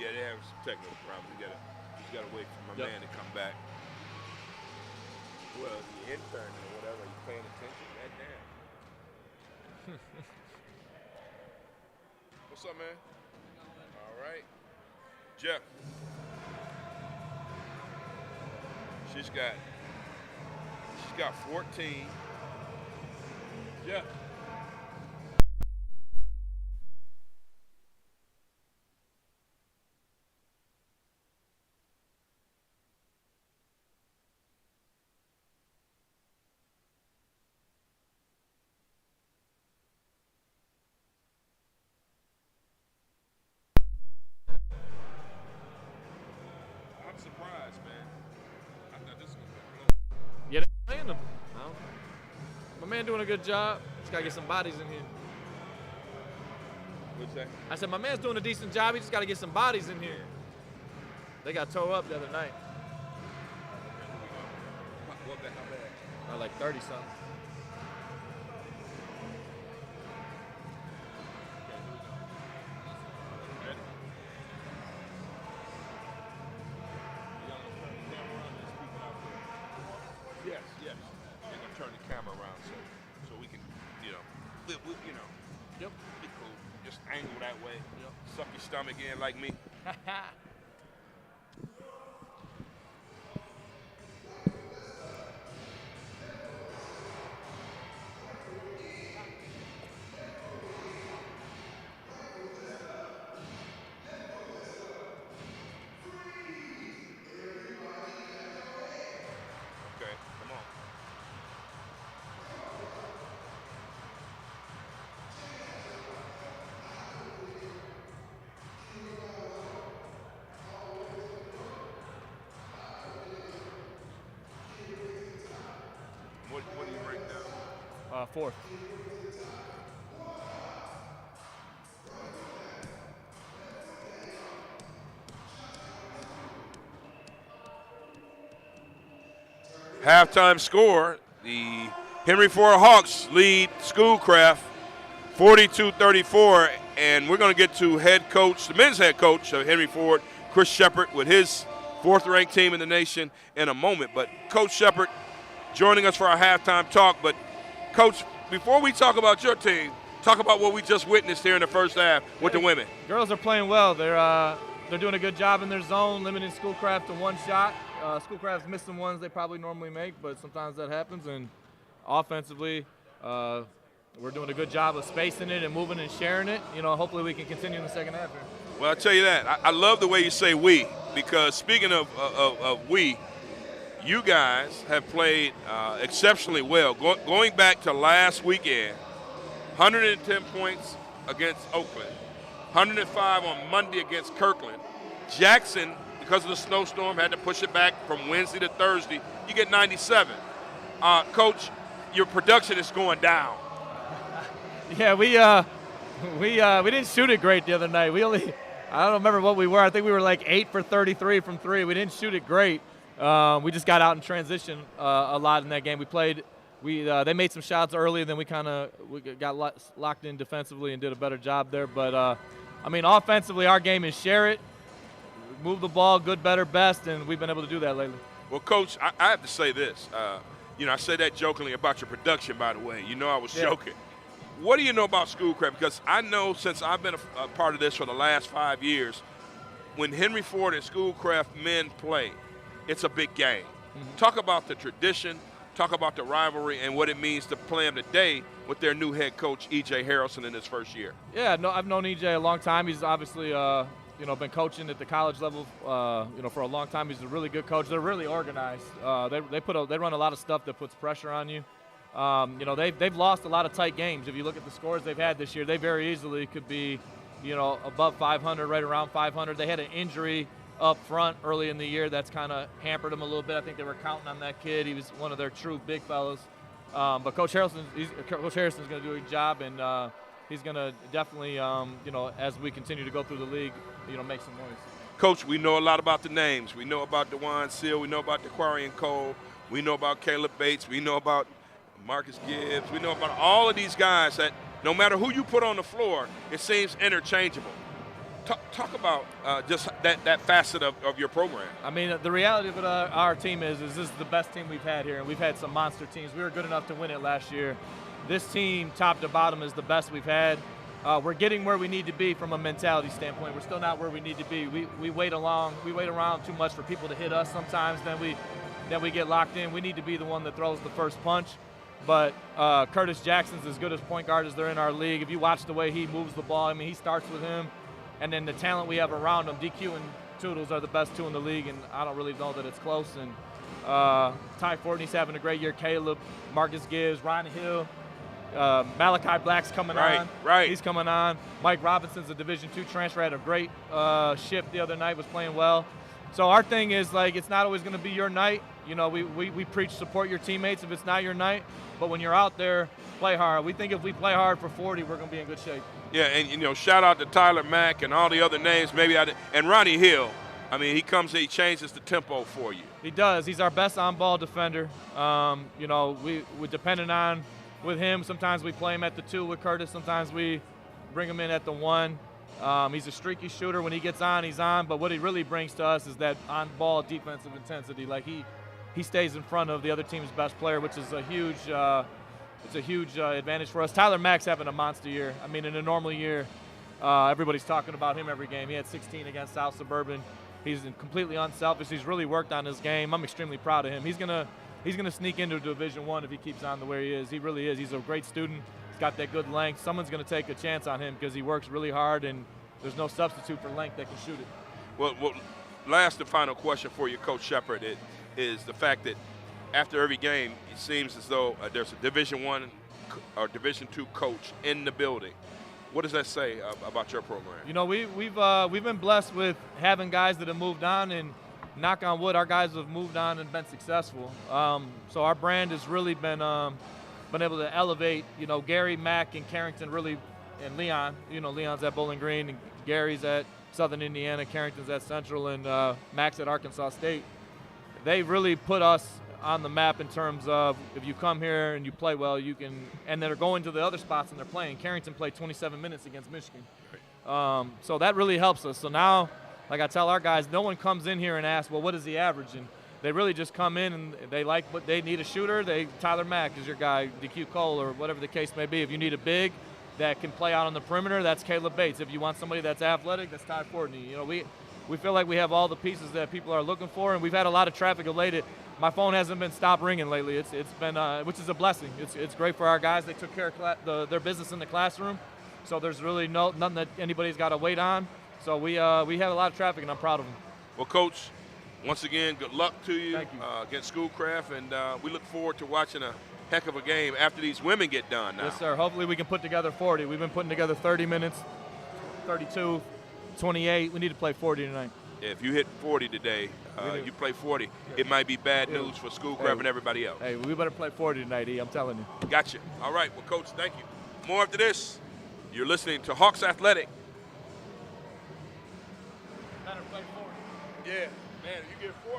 Yeah, they have some technical problems. We gotta wait for my man to come back. Well, the intern or whatever, he's paying attention. That damn. What's up, man? All right. Jeff. She's got 14. Jeff. I'm surprised, man. I thought this was going to be close. Yeah, they're playing them. No. My man doing a good job. Just got to get some bodies in here. What'd you say? I said, my man's doing a decent job. He just got to get some bodies in here. They got towed up the other night. How bad? Like 30-something. Yes. They're gonna turn the camera around so we can, Yep. be cool. Just angle that way. Yep. Suck your stomach in like me. Okay, come on. What do you rank now? Fourth. Halftime score, the Henry Ford Hawks lead Schoolcraft 42-34, and we're going to get to the men's head coach of Henry Ford, Chris Shepard, with his fourth-ranked team in the nation in a moment. But Coach Shepard joining us for our halftime talk. But, Coach, before we talk about your team, talk about what we just witnessed here in the first half with the women. Girls are playing well. They're doing a good job in their zone, limiting Schoolcraft to one shot. Schoolcraft's missing ones they probably normally make, but sometimes that happens. And offensively, we're doing a good job of spacing it and moving and sharing it. Hopefully we can continue in the second half here. Well, I'll tell you that. I love the way you say we, because speaking of we, you guys have played exceptionally well. Going back to last weekend, 110 points against Oakland, 105 on Monday against Kirkland. Jackson, because of the snowstorm, had to push it back from Wednesday to Thursday. You get 97. Coach, your production is going down. Yeah, we didn't shoot it great the other night. I don't remember what we were. I think we were like 8 for 33 from three. We didn't shoot it great. We just got out in transition a lot in that game. They made some shots early, then we got locked in defensively and did a better job there. But offensively, our game is share it, move the ball, good, better, best, and we've been able to do that lately. Well, Coach, I have to say this. I say that jokingly about your production, by the way. I was joking. What do you know about Schoolcraft? Because I know since I've been a part of this for the last 5 years, when Henry Ford and Schoolcraft men play, it's a big game. Mm-hmm. Talk about the tradition, talk about the rivalry, and what it means to play them today with their new head coach, E.J. Harrelson, in his first year. Yeah, no, I've known E.J. a long time. He's obviously been coaching at the college level for a long time. He's a really good coach. They're really organized. They run a lot of stuff that puts pressure on you. They've lost a lot of tight games. If you look at the scores they've had this year, they very easily could be, above 500, right around 500. They had an injury up front early in the year that's kind of hampered them a little bit. I think they were counting on that kid. He was one of their true big fellas. But Coach Harrison's going to do a good job, and he's going to definitely, as we continue to go through the league, make some noise. Coach, we know a lot about the names. We know about DeJuan Seal. We know about DeQuarian Cole. We know about Caleb Bates. We know about Marcus Gibbs. We know about all of these guys that no matter who you put on the floor, it seems interchangeable. Talk about just that facet of your program. I mean, the reality of our team is this is the best team we've had here, and we've had some monster teams. We were good enough to win it last year. This team, top to bottom, is the best we've had. We're getting where we need to be from a mentality standpoint. We're still not where we need to be. We wait around too much for people to hit us sometimes. Then we get locked in. We need to be the one that throws the first punch. But Curtis Jackson's as good as point guard as they're in our league. If you watch the way he moves the ball, I mean, he starts with him. And then the talent we have around him, DQ and Toodles are the best two in the league, and I don't really know that it's close. And Ty Fortney's having a great year. Caleb, Marcus Gibbs, Ryan Hill, Malachi Black's coming on. Right. He's coming on. Mike Robinson's a Division II transfer, had a great shift the other night, was playing well. So our thing is, like, it's not always going to be your night. You know, we preach support your teammates if it's not your night. But when you're out there, play hard. We think if we play hard for 40, we're going to be in good shape. Yeah, and shout out to Tyler Mack and all the other names. And Ronnie Hill. I mean, he changes the tempo for you. He does. He's our best on-ball defender. We're dependent on with him. Sometimes we play him at the 2 with Curtis. Sometimes we bring him in at the 1. He's a streaky shooter. When he gets on, he's on. But what he really brings to us is that on-ball defensive intensity. Like he stays in front of the other team's best player, which is a huge advantage for us. Tyler Mack's having a monster year. I mean, in a normal year, everybody's talking about him every game. He had 16 against South Suburban. He's completely unselfish. He's really worked on his game. I'm extremely proud of him. He's gonna sneak into Division I if he keeps on the way he is. He really is. He's a great student. He's got that good length. Someone's gonna take a chance on him because he works really hard, and there's no substitute for length that can shoot it. Well, last and final question for you, Coach Shepard, is the fact that after every game, it seems as though there's a Division I or Division II coach in the building. What does that say about your program? You know, we've been blessed with having guys that have moved on, and knock on wood, our guys have moved on and been successful. So our brand has really been able to elevate. You know, Gary, Mack, and Carrington really, and Leon. You know, Leon's at Bowling Green, and Gary's at Southern Indiana, Carrington's at Central, and Mack's at Arkansas State. They really put us on the map in terms of if you come here and you play well, you can, and they're going to the other spots and they're playing. Carrington played 27 minutes against Michigan. So that really helps us. So now, like I tell our guys, no one comes in here and asks, well, what is the average? And they really just come in and they like what they need a shooter. Tyler Mack is your guy, DQ Cole, or whatever the case may be. If you need a big that can play out on the perimeter, that's Caleb Bates. If you want somebody that's athletic, that's Ty Fortney. You know, we feel like we have all the pieces that people are looking for, and we've had a lot of traffic lately. My phone hasn't been stopped ringing lately. It's been, which is a blessing. It's great for our guys. They took care of their business in the classroom, so there's really nothing that anybody's got to wait on. So we have a lot of traffic, and I'm proud of them. Well, Coach, once again, good luck to you, Thank you. Against Schoolcraft, and we look forward to watching a heck of a game after these women get done now. Yes, sir. Hopefully we can put together 40. We've been putting together 30 minutes, 32, 28. We need to play 40 tonight. Yeah, if you hit 40 today, you play 40, it might be bad news for Schoolcraft and everybody else. Hey, we better play 40 tonight, E. I'm telling you. Gotcha. All right. Well, Coach, thank you. More after this. You're listening to Hawks Athletic. Better play 40. Yeah, man, you get 40.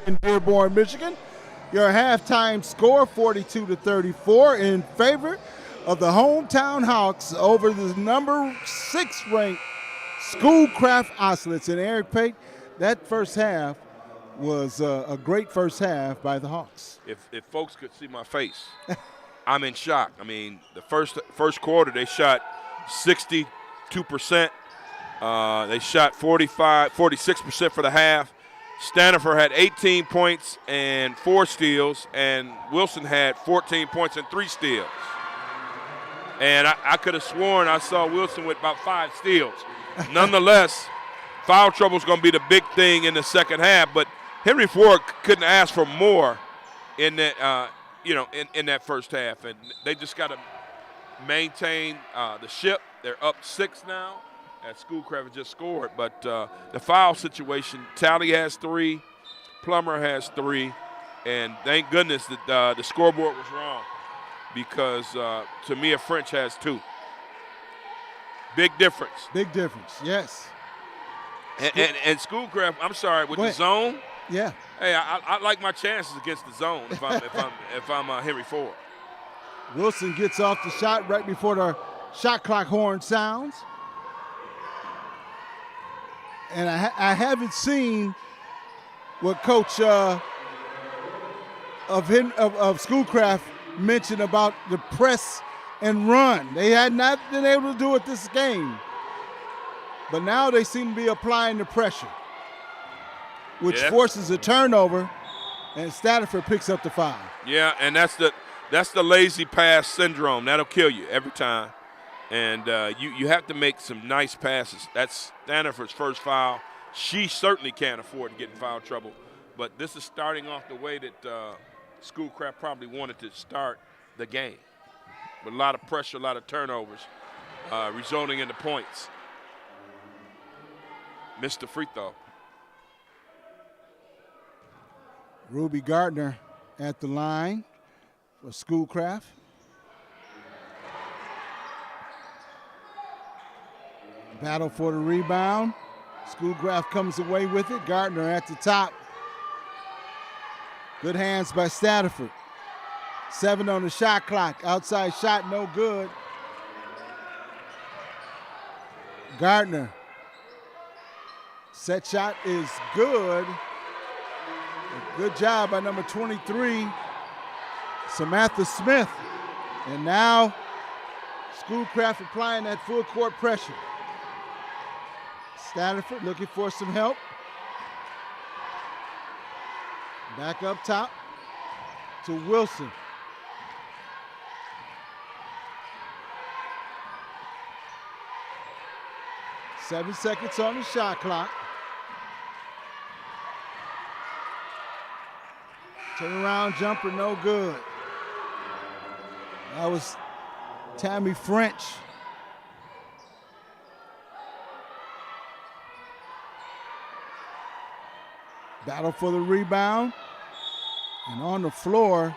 in Dearborn, Michigan. Your halftime score, 42-34, in favor of the hometown Hawks over the number 6 ranked Schoolcraft Ocelots. And Eric Pate, that first half was a great first half by the Hawks. If folks could see my face, I'm in shock. I mean, the first quarter they shot 62%. They shot 46% for the half. Stanford had 18 points and 4 steals, and Wilson had 14 points and 3 steals. And I could have sworn I saw Wilson with about 5 steals. Nonetheless, foul trouble is going to be the big thing in the second half, but Henry Ford couldn't ask for more in that, in that first half, and they just got to maintain the ship. They're up 6 now. As Schoolcraft just scored, but the foul situation, Talley has 3, Plummer has 3, and thank goodness that the scoreboard was wrong, because Tamia French has 2. Big difference. Big difference, yes. And Schoolcraft, I'm sorry, with the zone. Yeah. Hey, I like my chances against the zone if I'm Henry Ford. Wilson gets off the shot right before the shot clock horn sounds. And I haven't seen what Coach of Schoolcraft mentioned about the press and run. They had not been able to do it this game. But now they seem to be applying the pressure, which forces a turnover, and Stanford picks up the foul. Yeah, and that's the lazy pass syndrome. That'll kill you every time. And you have to make some nice passes. That's Stanford's first foul. She certainly can't afford to get in foul trouble. But this is starting off the way that Schoolcraft probably wanted to start the game, with a lot of pressure, a lot of turnovers, resulting in the points. Missed the free throw. Ruby Gardner at the line for Schoolcraft. Battle for the rebound. Schoolcraft comes away with it. Gardner at the top. Good hands by Stanford. 7 on the shot clock. Outside shot, no good. Gardner. Set shot is good. Good job by number 23, Samantha Smith. And now Schoolcraft applying that full court pressure. Stanford looking for some help. Back up top to Wilson. Seven seconds on the shot clock. Turnaround jumper, no good. That was Tammy French. Battle for the rebound. And on the floor,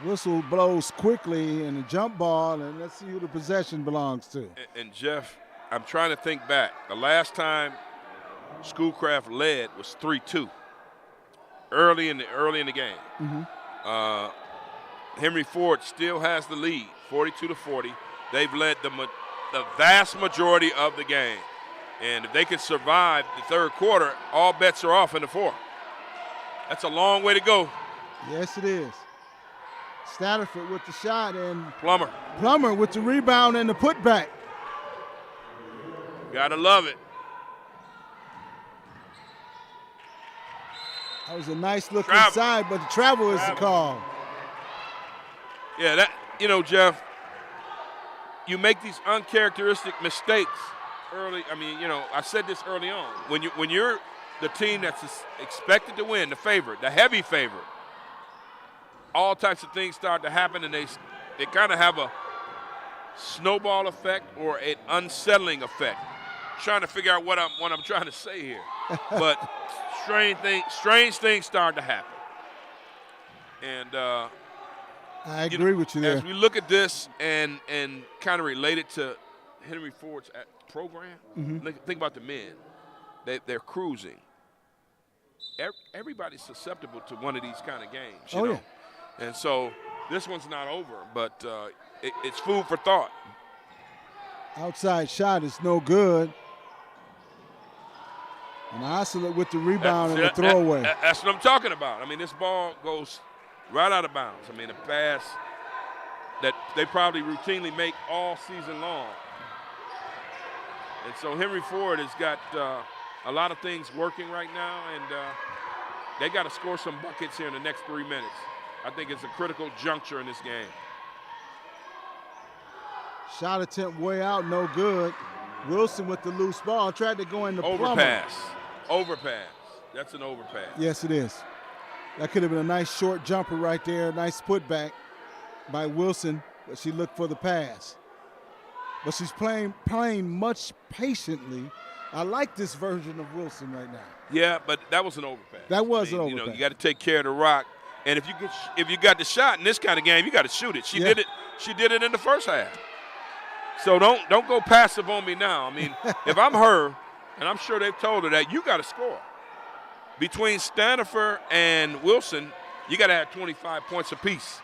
the whistle blows quickly and a jump ball, and let's see who the possession belongs to. And Jeff, I'm trying to think back. The last time Schoolcraft led was 3-2. Early in the game. Mm-hmm. Henry Ford still has the lead, 42-40. They've led the vast majority of the game. And if they can survive the third quarter, all bets are off in the fourth. That's a long way to go. Yes, it is. Stanford with the shot and Plummer with the rebound and the putback. Gotta love it. That was a nice look inside, but the travel is the call. Yeah, Jeff, you make these uncharacteristic mistakes early. I mean, I said this early on. When you're the team that's expected to win, the favorite, the heavy favorite, all types of things start to happen, and they kind of have a snowball effect or an unsettling effect. I'm trying to figure out what I'm trying to say here, but strange things start to happen. And I agree with you there. As we look at this and kind of relate it to Henry Ford's program, mm-hmm. think about the men. They're cruising. everybody's susceptible to one of these kind of games. Oh, You know? yeah. And so this one's not over, but it's food for thought. Outside shot is no good. And Ocelot with the rebound and the throwaway. That's what I'm talking about. I mean, this ball goes right out of bounds. I mean, a pass that they probably routinely make all season long. And so Henry Ford has got a lot of things working right now, and they got to score some buckets here in the next 3 minutes. I think it's a critical juncture in this game. Shot attempt way out, no good. Wilson with the loose ball, tried to go in the Overpass. That's an overpass. Yes, it is. That could have been a nice short jumper right there, nice putback by Wilson, but she looked for the pass. But she's playing much patiently. I like this version of Wilson right now. Yeah, but that was an overpass. That was an overpass. You know, you got to take care of the rock. And if you got the shot in this kind of game, you got to shoot it. She did it. She did it in the first half. So don't go passive on me now. I mean, if I'm her, and I'm sure they've told her that, you got to score. Between Stanifer and Wilson, you got to have 25 points apiece.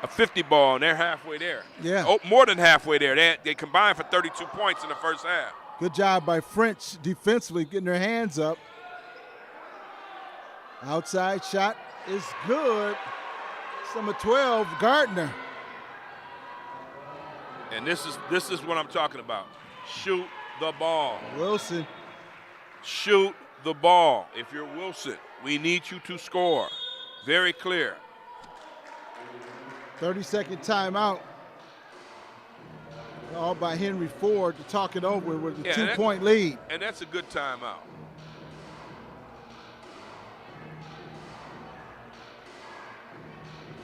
A 50 ball, and they're halfway there. Yeah. Oh, more than halfway there. They combined for 32 points in the first half. Good job by French defensively getting their hands up. Outside shot is good. Number 12, Gardner. And this is what I'm talking about. Shoot the ball. Wilson. Shoot the ball. If you're Wilson, we need you to score. Very clear. 30-second timeout. All by Henry Ford to talk it over with a 2-point lead. And that's a good timeout.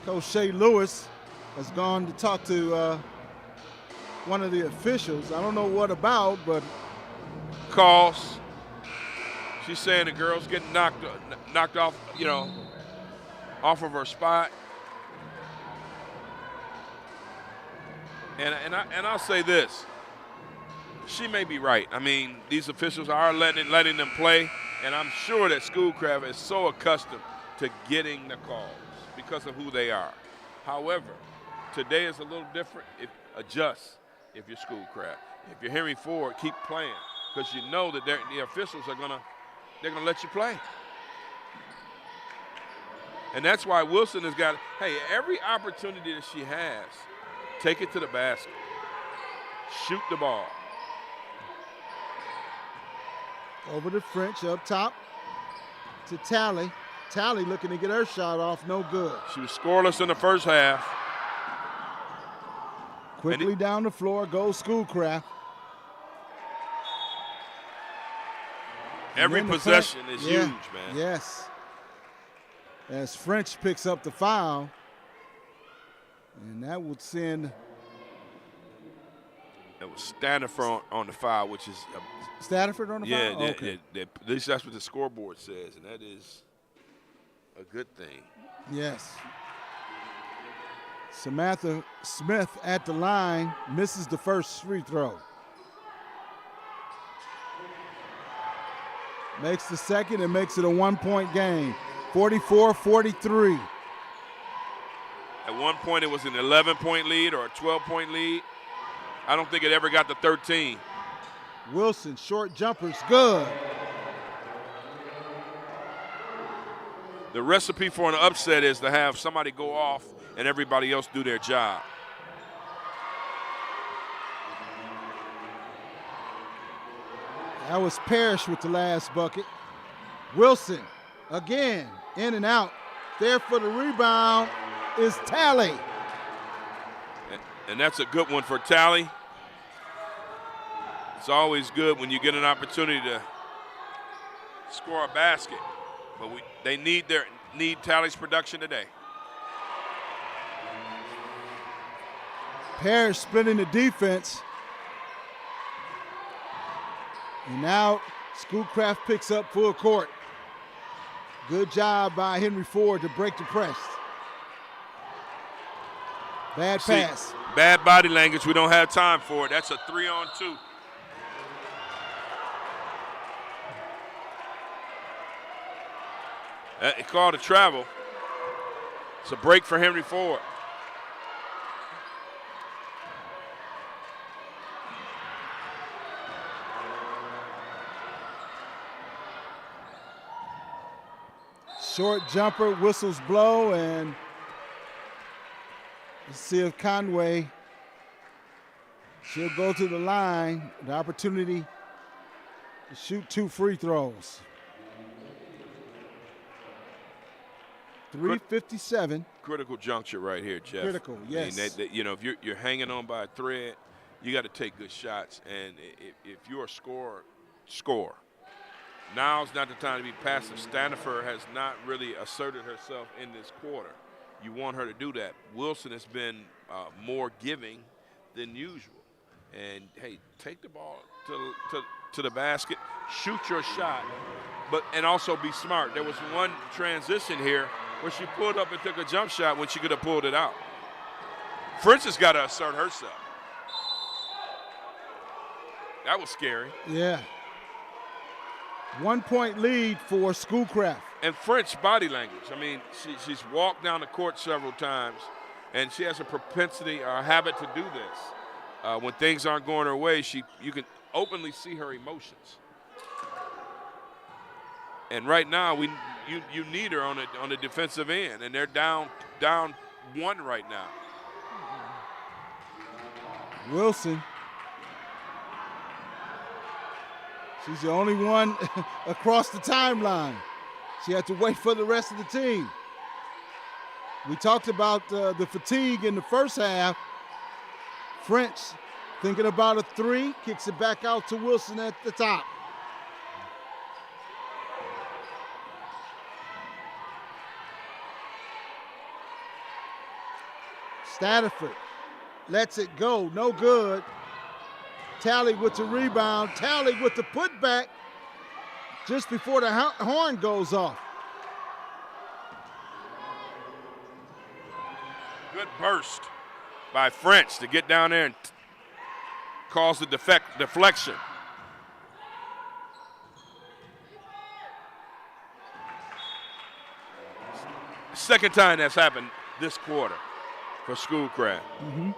Coach Shea Lewis has gone to talk to one of the officials. I don't know what about, but calls. She's saying the girl's getting knocked off, off of her spot. And I'll say this. She may be right. I mean, these officials are letting them play, and I'm sure that Schoolcraft is so accustomed to getting the calls because of who they are. However, today is a little different. Adjust if you're Schoolcraft. If you're Henry Ford, keep playing because you know that the officials are gonna let you play. And that's why Wilson has got, every opportunity that she has, take it to the basket. Shoot the ball. Over to French up top to Talley. Talley looking to get her shot off, no good. She was scoreless in the first half. Quickly down the floor goes Schoolcraft. Every possession is huge, man. Yes. As French picks up the foul, and that would send. It was Stanifer on the foul, which is. Stanford on the foul? Yeah, okay. at least that's what the scoreboard says, and that is a good thing. Yes. Samantha Smith at the line misses the first free throw. Makes the second and makes it a 1-point game. 44-43. At one point it was an 11-point lead or a 12-point lead. I don't think it ever got to 13. Wilson, short jumper's good. The recipe for an upset is to have somebody go off and everybody else do their job. That was Parrish with the last bucket. Wilson, again, in and out. There for the rebound is Talley. And that's a good one for Talley. It's always good when you get an opportunity to score a basket. But they need Talley's production today. Parrish splitting the defense. And now Schoolcraft picks up full court. Good job by Henry Ford to break the press. Bad pass. Bad body language. We don't have time for it. That's a 3-on-2. It called a travel. It's a break for Henry Ford. Short jumper, whistles blow, and let's see if Conway, she'll go to the line. The opportunity to shoot 2 free throws. 3:57. Critical juncture right here, Jeff. Critical, yes. I mean, you know, if you're hanging on by a thread, you got to take good shots. And if you're a scorer, score. Now's not the time to be passive. Stanifer has not really asserted herself in this quarter. You want her to do that. Wilson has been more giving than usual. And, hey, take the ball to the basket, shoot your shot, and also be smart. There was one transition here where she pulled up and took a jump shot when she could have pulled it out. French has got to assert herself. That was scary. Yeah. 1 point lead for Schoolcraft. And French body language. I mean, she's walked down the court several times, and she has a propensity or a habit to do this. When things aren't going her way, you can openly see her emotions. And right now, you need her on the defensive end, and they're down 1 right now. Wilson. She's the only one across the timeline. She had to wait for the rest of the team. We talked about the fatigue in the first half. French thinking about a 3, kicks it back out to Wilson at the top. Stanifer lets it go, no good. Talley with the rebound, Talley with the putback just before the horn goes off. Good burst by French to get down there and cause the deflection. Second time that's happened this quarter for Schoolcraft. Mm-hmm.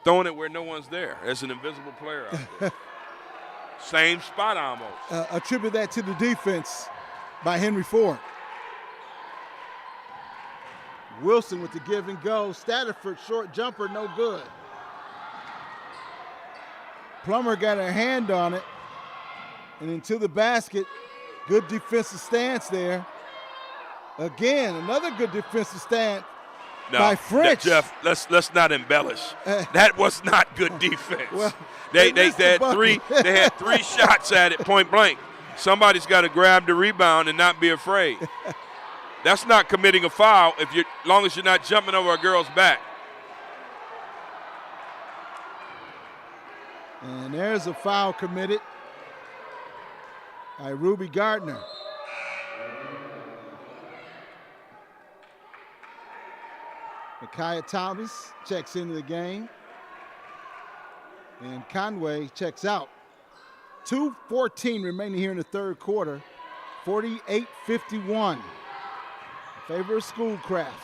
Throwing it where no one's there. There's an invisible player out there. Same spot almost. Attribute that to the defense by Henry Ford. Wilson with the give and go. Stanifer, short jumper, no good. Plummer got her hand on it and into the basket. Good defensive stance there. Again, another good defensive stance by French. Jeff, let's not embellish. That was not good defense. Well, they had three shots at it point blank. Somebody's got to grab the rebound and not be afraid. That's not committing a foul as long as you're not jumping over a girl's back. And there's a foul committed by Ruby Gardner. Micaiah Thomas checks into the game. And Conway checks out. 2:14 remaining here in the third quarter. 48-51. Favor of Schoolcraft.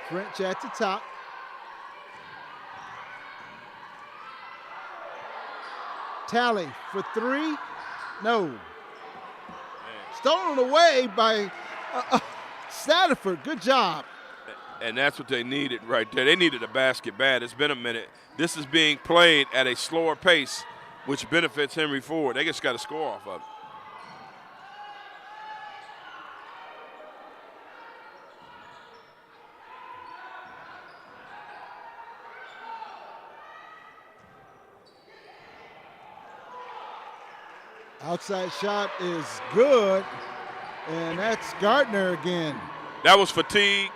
French at the top. Talley for 3. No. Stolen away by Stanifer. Good job. And that's what they needed right there. They needed a basket bad. It's been a minute. This is being played at a slower pace, which benefits Henry Ford. They just got to score off of it. Outside shot is good, and that's Gardner again. That was fatigue,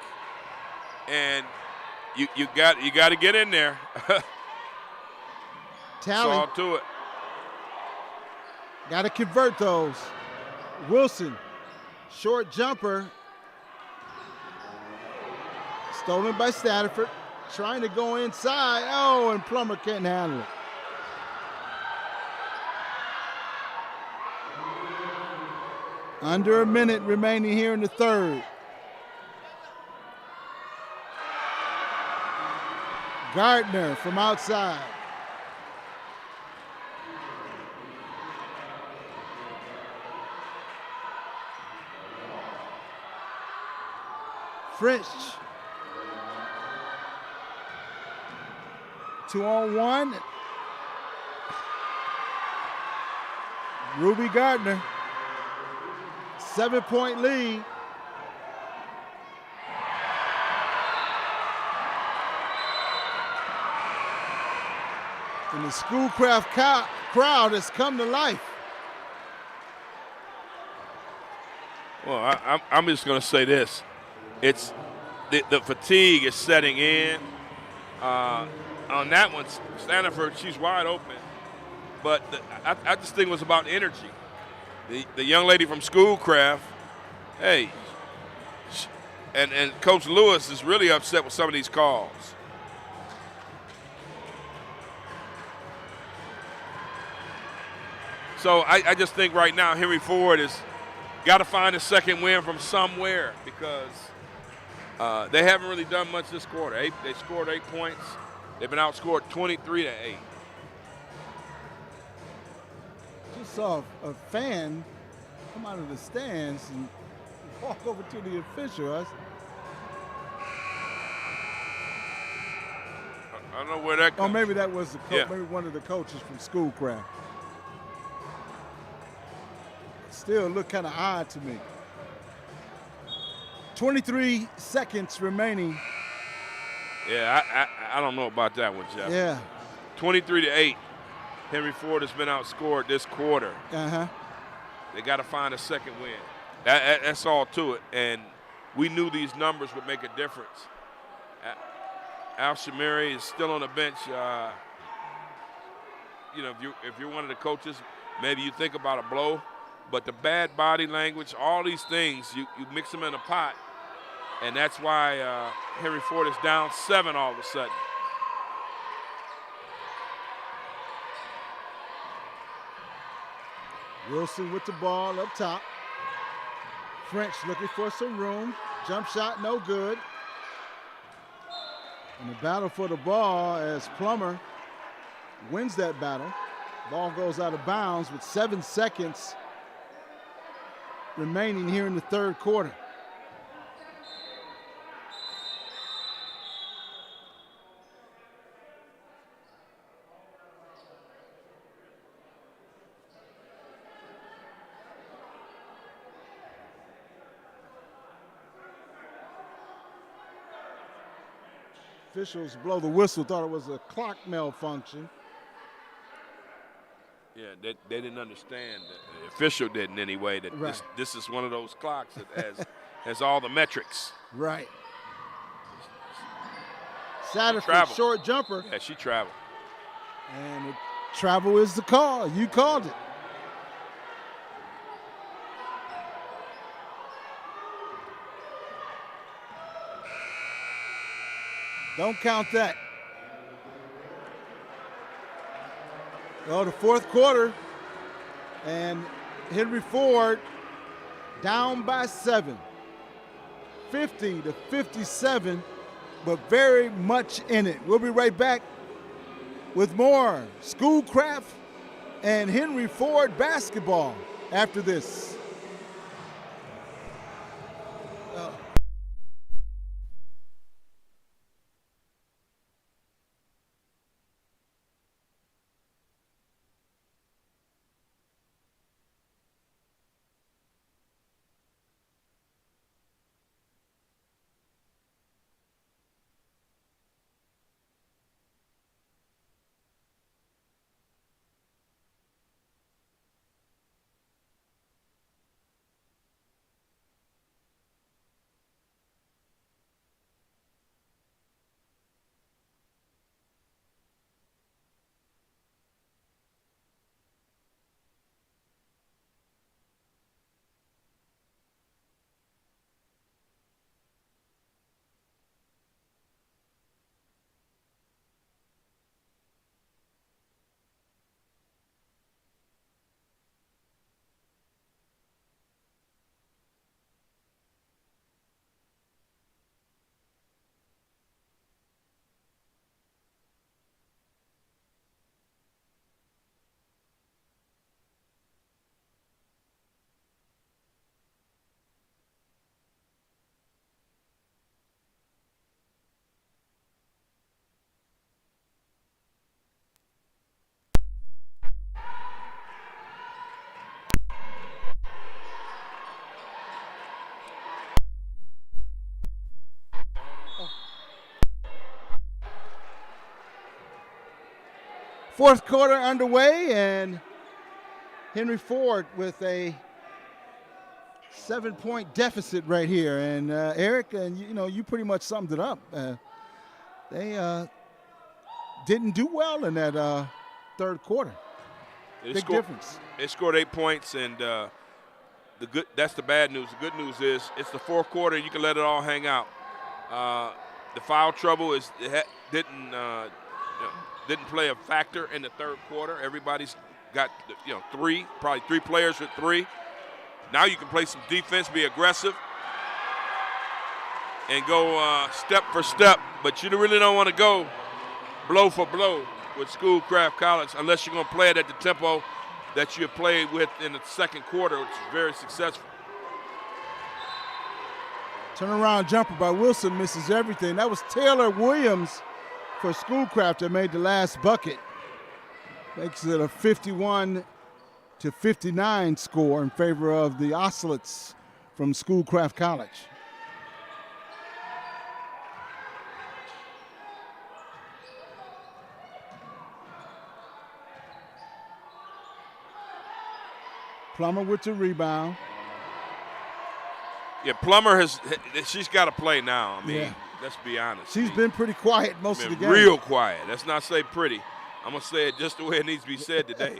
and you got to get in there. Talley. Saw to it. Got to convert those. Wilson, short jumper. Stolen by Stanifer. Trying to go inside. Oh, and Plummer can't handle it. Under a minute remaining here in the third. Gardner from outside. French. 2-on-1. Ruby Gardner. 7-point lead. And the Schoolcraft crowd has come to life. Well, I'm just going to say this. It's the fatigue is setting in. On that one, Stanford, she's wide open. But I just think it was about energy. The young lady from Schoolcraft, hey, and Coach Lewis is really upset with some of these calls. So I just think right now Henry Ford has got to find a second win from somewhere because they haven't really done much this quarter. They scored 8 points. They've been outscored 23-8. Just saw a fan come out of the stands and walk over to the official. I don't know where that comes. Oh, maybe that was the Yeah. maybe one of the coaches from Schoolcraft. Still look kind of odd to me. 23 seconds remaining. Yeah, I don't know about that one, Jeff. Yeah. 23-8. Henry Ford has been outscored this quarter. Uh-huh. They got to find a second win. That's all to it. And we knew these numbers would make a difference. Al Shamiri is still on the bench. If you're one of the coaches, maybe you think about a blow. But the bad body language, all these things, you mix them in a pot, and that's why Henry Ford is down 7 all of a sudden. Wilson with the ball up top. French looking for some room. Jump shot, no good. And the battle for the ball as Plummer wins that battle. Ball goes out of bounds with 7 seconds remaining here in the third quarter. Officials blow the whistle, thought it was a clock malfunction. Yeah, they didn't understand. The official didn't anyway. That Right. this is one of those clocks that has all the metrics. Right. Satterford, Travel. short jumper. Yeah, she traveled. And travel is the call. You called it. Don't count that. Well, the fourth quarter, and Henry Ford down by 7, 50-57, but very much in it. We'll be right back with more Schoolcraft and Henry Ford basketball after this. Fourth quarter underway, and Henry Ford with a 7-point deficit right here. And Eric, and you pretty much summed it up. They didn't do well in that third quarter. Big difference. They scored 8 points, and that's the bad news. The good news is it's the fourth quarter. You can let it all hang out. The foul trouble didn't play a factor in the third quarter. Everybody's got probably three players with 3. Now you can play some defense, be aggressive, and go step for step. But you really don't want to go blow for blow with Schoolcraft College unless you're going to play it at the tempo that you played with in the second quarter, which is very successful. Turnaround jumper by Wilson misses everything. That was Taylor Williams for Schoolcraft that made the last bucket. Makes it a 51-59 score in favor of the Ocelots from Schoolcraft College. Plummer with the rebound. Yeah, Plummer she's got to play now. I mean, let's be honest. She's been pretty quiet most of the game. Real quiet. Let's not say pretty. I'm going to say it just the way it needs to be said today.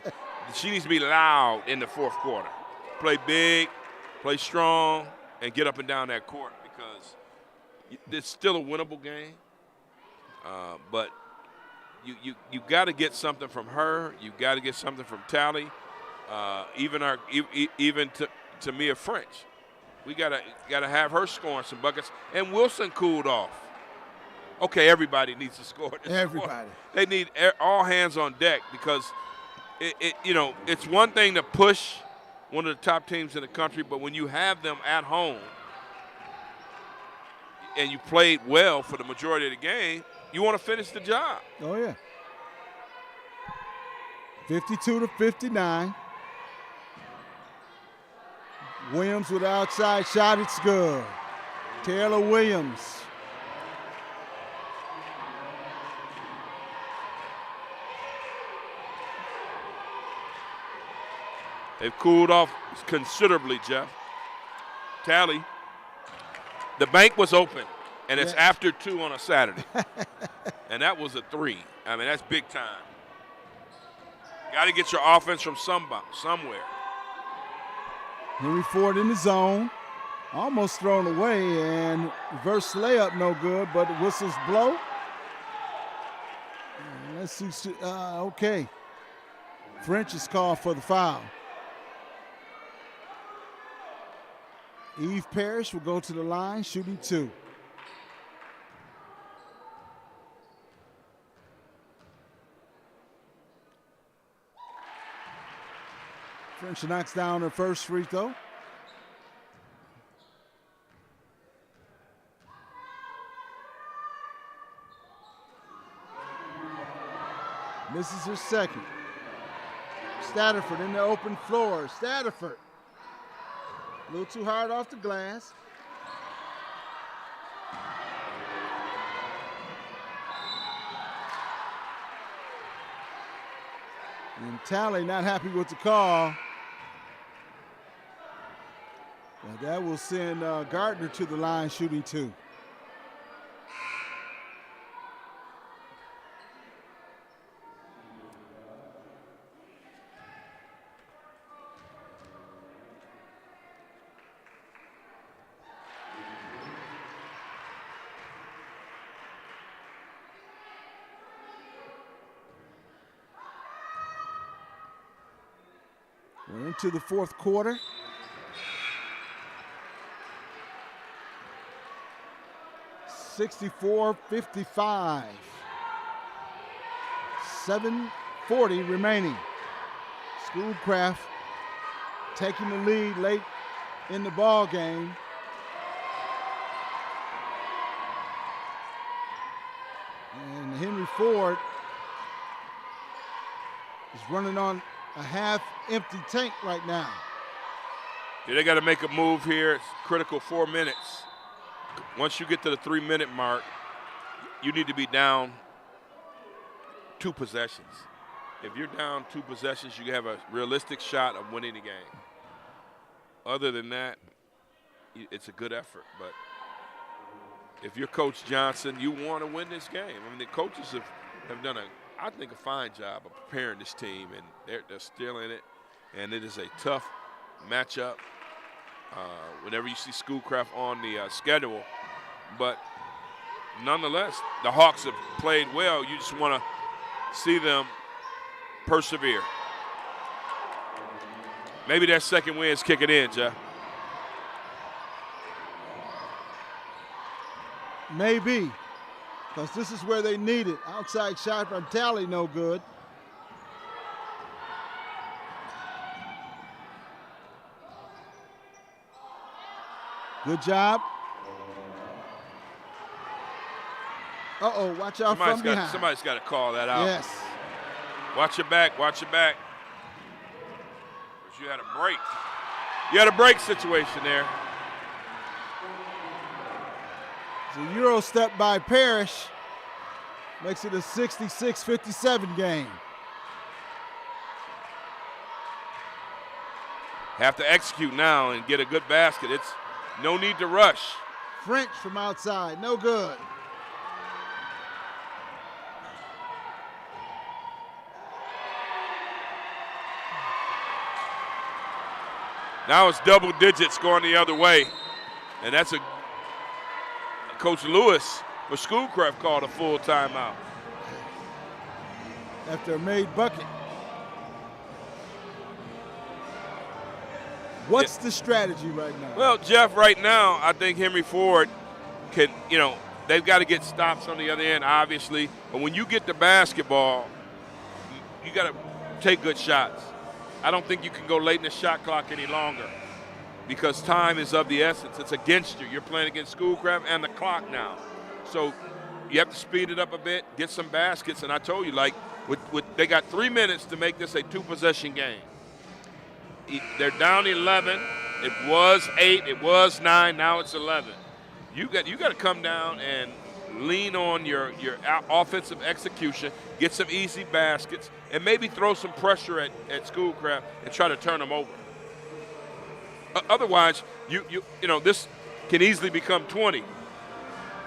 She needs to be loud in the fourth quarter. Play big, play strong, and get up and down that court because it's still a winnable game. But you got to get something from her. You got to get something from Tally. Even Tamia French. We gotta have her scoring some buckets. And Wilson cooled off. Okay, everybody needs to score. Everybody. They need all hands on deck because it's one thing to push one of the top teams in the country, but when you have them at home and you played well for the majority of the game, you want to finish the job. Oh yeah. 52-59. Williams with the outside shot, it's good. Taylor Williams. They've cooled off considerably, Jeff. Tally, the bank was open, and it's after 2 on a Saturday. And that was a 3. I mean, that's big time. Got to get your offense from somewhere. Henry Ford in the zone. Almost thrown away, and reverse layup no good, but the whistles blow. And let's see. Okay. French is called for the foul. Eve Parrish will go to the line, shooting 2. French knocks down her first free throw. Misses her second. Statterford in the open floor. Statterford. A little too hard off the glass. And Tally not happy with the call. Well, that will send Gardner to the line shooting 2. We're into the fourth quarter. (64-55). 7:40 remaining. Schoolcraft taking the lead late in the ball game. And Henry Ford is running on a half-empty tank right now. Yeah, they got to make a move here. It's critical 4 minutes. Once you get to the 3-minute mark, you need to be down 2 possessions. if you're down 2 possessions, you have a realistic shot of winning the game. Other than that, it's a good effort. But if you're Coach Johnson, you want to win this game. I mean, the coaches have done I think, a fine job of preparing this team, and they're still in it. And it is a tough matchup whenever you see Schoolcraft on the schedule. But nonetheless, the Hawks have played well. You just want to see them persevere. Maybe that second win is kicking in, Jeff. Maybe, because this is where they need it. Outside shot from Talley, no good. Good job. Uh-oh, watch out from behind. Somebody's got to call that out. Yes. Watch your back, watch your back. You had a break. You had a break situation there. It's a Euro step by Parrish. Makes it a 66-57 game. Have to execute now and get a good basket. It's no need to rush. French from outside, no good. Now it's double digits going the other way. And that's Coach Lewis for Schoolcraft called a full timeout. After a made bucket. What's the strategy right now? Well, Jeff, right now, I think Henry Ford can, they've got to get stops on the other end, obviously. But when you get the basketball, you got to take good shots. I don't think you can go late in the shot clock any longer because time is of the essence. It's against you. You're playing against Schoolcraft and the clock now. So you have to speed it up a bit, get some baskets. And I told you, they got 3 minutes to make this a 2-possession game. They're down 11. It was 8. It was 9. Now it's 11. You got to come down and lean on your offensive execution, get some easy baskets, and maybe throw some pressure at Schoolcraft and try to turn them over. Otherwise, this can easily become 20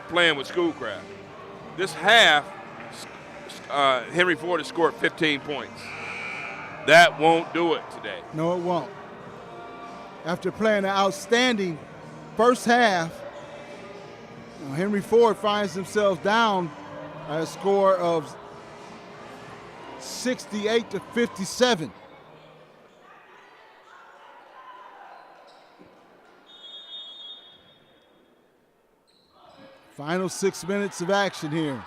playing with Schoolcraft. This half, Henry Ford has scored 15 points. That won't do it today. No, it won't. After playing an outstanding first half, Henry Ford finds himself down at a score of 68-57. Final 6 minutes of action here.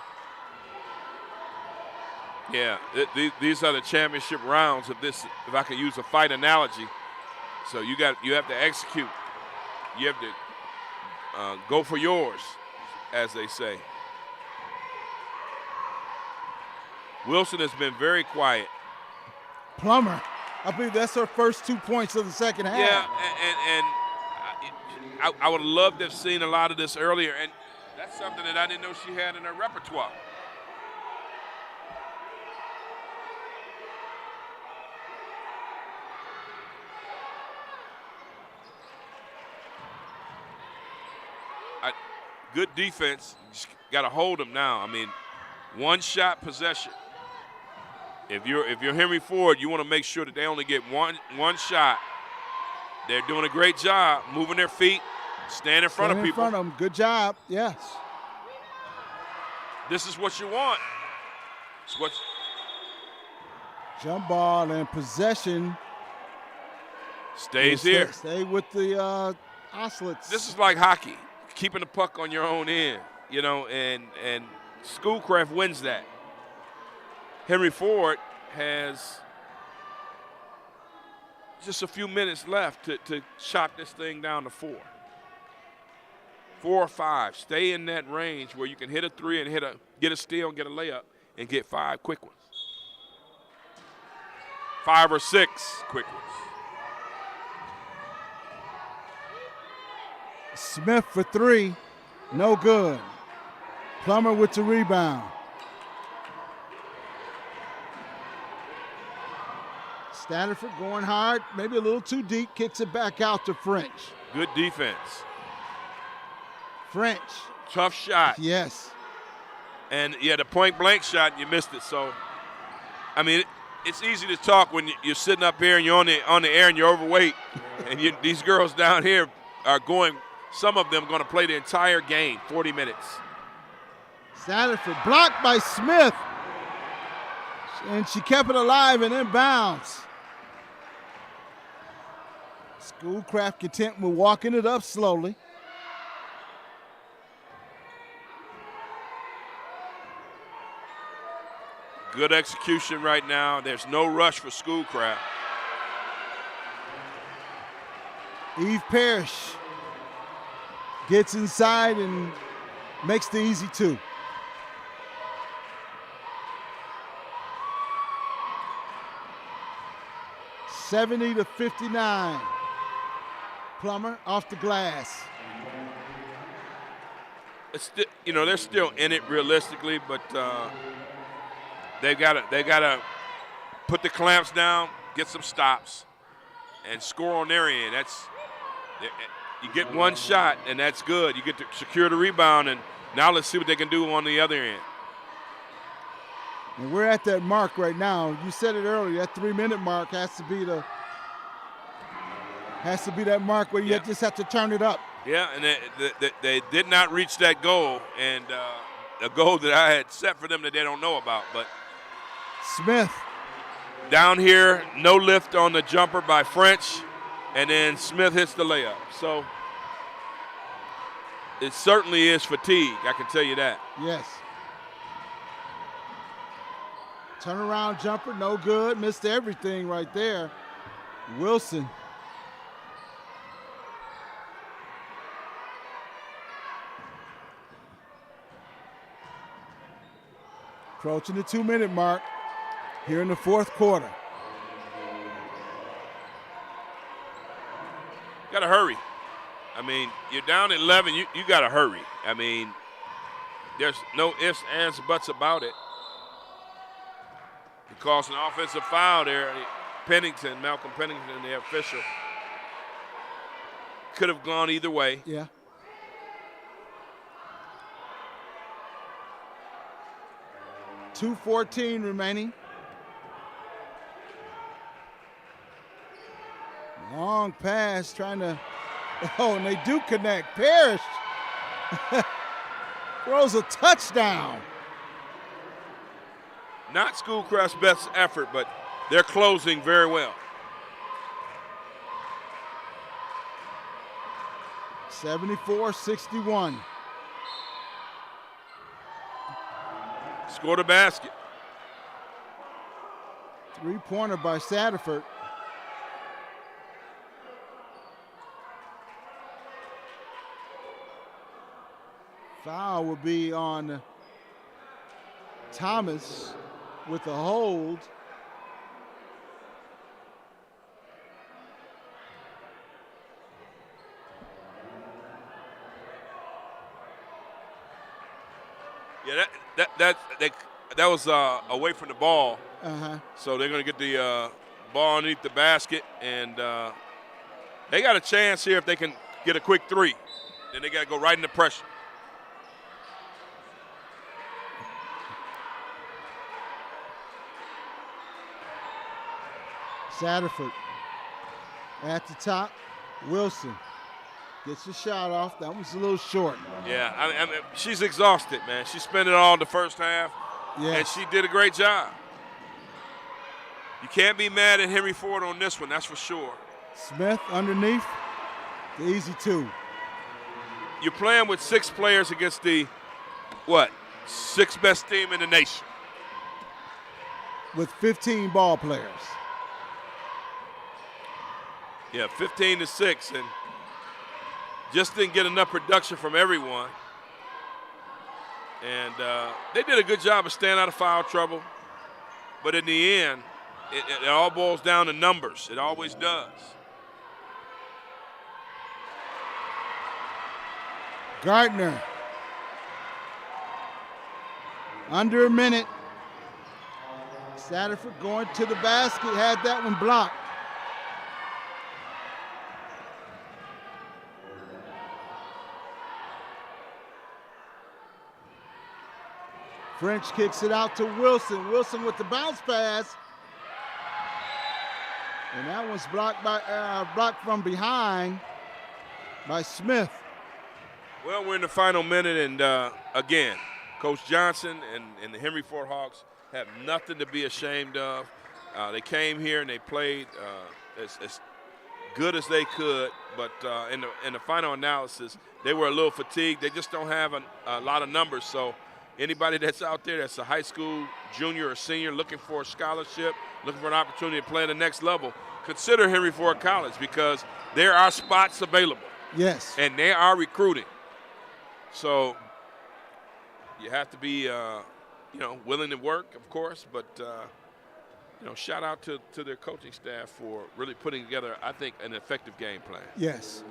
Yeah, these are the championship rounds of this, if I could use a fight analogy. So you have to execute. You have to go for yours, as they say. Wilson has been very quiet. Plummer, I believe that's her first 2 points of the second half. Yeah, and I would love to have seen a lot of this earlier, and that's something that I didn't know she had in her repertoire. Good defense. Just got to hold them now. I mean, one-shot possession. If you're Henry Ford, you want to make sure that they only get one shot. They're doing a great job moving their feet, stand in front of people. In front of them. Good job. Yes. This is what you want. It's what. Jump ball and possession. Stays here. Stay with the Ocelots. This is like hockey. Keeping the puck on your own end, and Schoolcraft wins that. Henry Ford has just a few minutes left to chop this thing down to 4. 4 or 5. Stay in that range where you can hit a 3 and get a steal and get a layup and get 5 quick ones. 5 or 6 quick ones. Smith for 3, no good. Plummer with the rebound. Stanford going hard, maybe a little too deep, kicks it back out to French. Good defense. French. Tough shot. Yes. And yeah, the point blank shot, you missed it. So, I mean, it's easy to talk when you're sitting up here and you're on the air and you're overweight. And these girls down here are going, some of them going to play the entire game, 40 minutes. Stanford blocked by Smith. And she kept it alive and inbounds. Schoolcraft content with walking it up slowly. Good execution right now. There's no rush for Schoolcraft. Eve Parrish gets inside and makes the easy two. (70-59). Plummer off the glass. It's they're still in it realistically, but they gotta put the clamps down, get some stops, and score on their end. You get one shot, and that's good. You get to secure the rebound, and now let's see what they can do on the other end. And we're at that mark right now. You said it earlier. That 3-minute mark has to be that mark where you just have to turn it up. Yeah, and they did not reach that goal, and a goal that I had set for them that they don't know about. But Smith down here, no lift on the jumper by French, and then Smith hits the layup. So it certainly is fatigue, I can tell you that. Yes. Turnaround jumper, no good. Missed everything right there. Wilson. Approaching the 2-minute mark here in the fourth quarter. Got to hurry. I mean, you're down 11, you got to hurry. I mean, there's no ifs, ands, buts about it. It caused an offensive foul there. Malcolm Pennington, the official. Could have gone either way. Yeah. .214 remaining. Long pass trying to, and they do connect. Parrish throws a touchdown. Not Schoolcraft's best effort, but they're closing very well. 74-61. Scored a basket. 3-pointer by Satterford. Foul will be on Thomas with a hold. Yeah, that was away from the ball. Uh-huh. So they're going to get the ball underneath the basket, and they got a chance here if they can get a quick three. Then they got to go right into pressure. Satterford at the top. Wilson gets the shot off. That was a little short. Yeah, I mean, she's exhausted, man. She spent it all in the first half, and she did a great job. You can't be mad at Henry Ford on this one, that's for sure. Smith underneath, the easy two. You're playing with 6 players against the, 6th best team in the nation. With 15 ball players. Yeah, 15-6, and just didn't get enough production from everyone. And they did a good job of staying out of foul trouble. But in the end, it all boils down to numbers. It always does. Gardner. Under a minute. Satterford going to the basket, had that one blocked. French kicks it out to Wilson. Wilson with the bounce pass. And that one's blocked from behind by Smith. Well, we're in the final minute, and again, Coach Johnson and the Henry Ford Hawks have nothing to be ashamed of. They came here and they played as good as they could, but in the final analysis, they were a little fatigued. They just don't have a lot of numbers, so anybody that's out there that's a high school junior or senior looking for a scholarship, looking for an opportunity to play at the next level, consider Henry Ford College because there are spots available. Yes. And they are recruiting. So you have to be, willing to work, of course, but, shout out to their coaching staff for really putting together, I think, an effective game plan. Yes.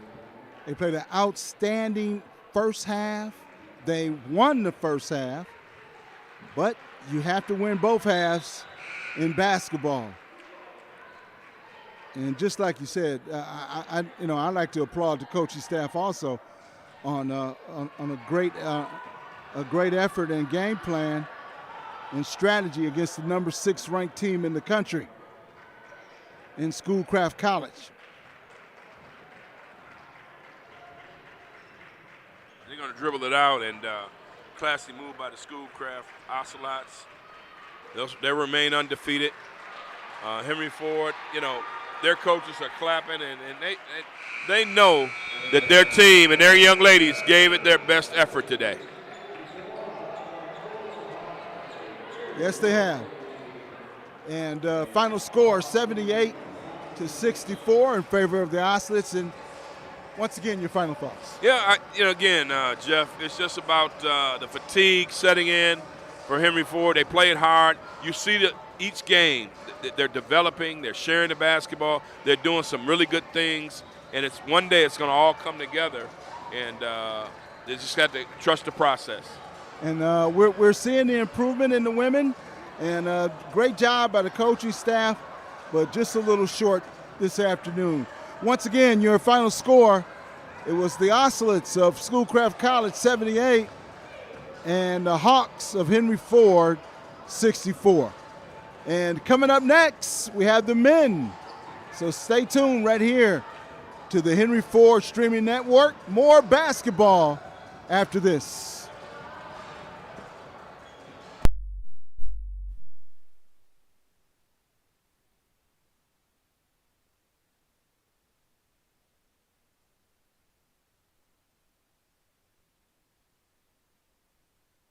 They played an outstanding first half. They won the first half, but you have to win both halves in basketball. And just like you said, I like to applaud the coaching staff also on a great effort and game plan and strategy against the number 6 ranked team in the country in Schoolcraft College. They're going to dribble it out, and classy move by the Schoolcraft Ocelots. They remain undefeated. Henry Ford, their coaches are clapping, and they know that their team and their young ladies gave it their best effort today. Yes, they have. And final score, 78-64 in favor of the Ocelots. And once again, your final thoughts. Yeah, Jeff, it's just about the fatigue setting in for Henry Ford. They play it hard. You see that each game, they're developing, they're sharing the basketball, they're doing some really good things, and one day it's going to all come together, and they just got to trust the process. And we're seeing the improvement in the women, and great job by the coaching staff, but just a little short this afternoon. Once again, your final score, it was the Ocelots of Schoolcraft College 78 and the Hawks of Henry Ford 64. And coming up next, we have the men. So stay tuned right here to the Henry Ford Streaming Network. More basketball after this.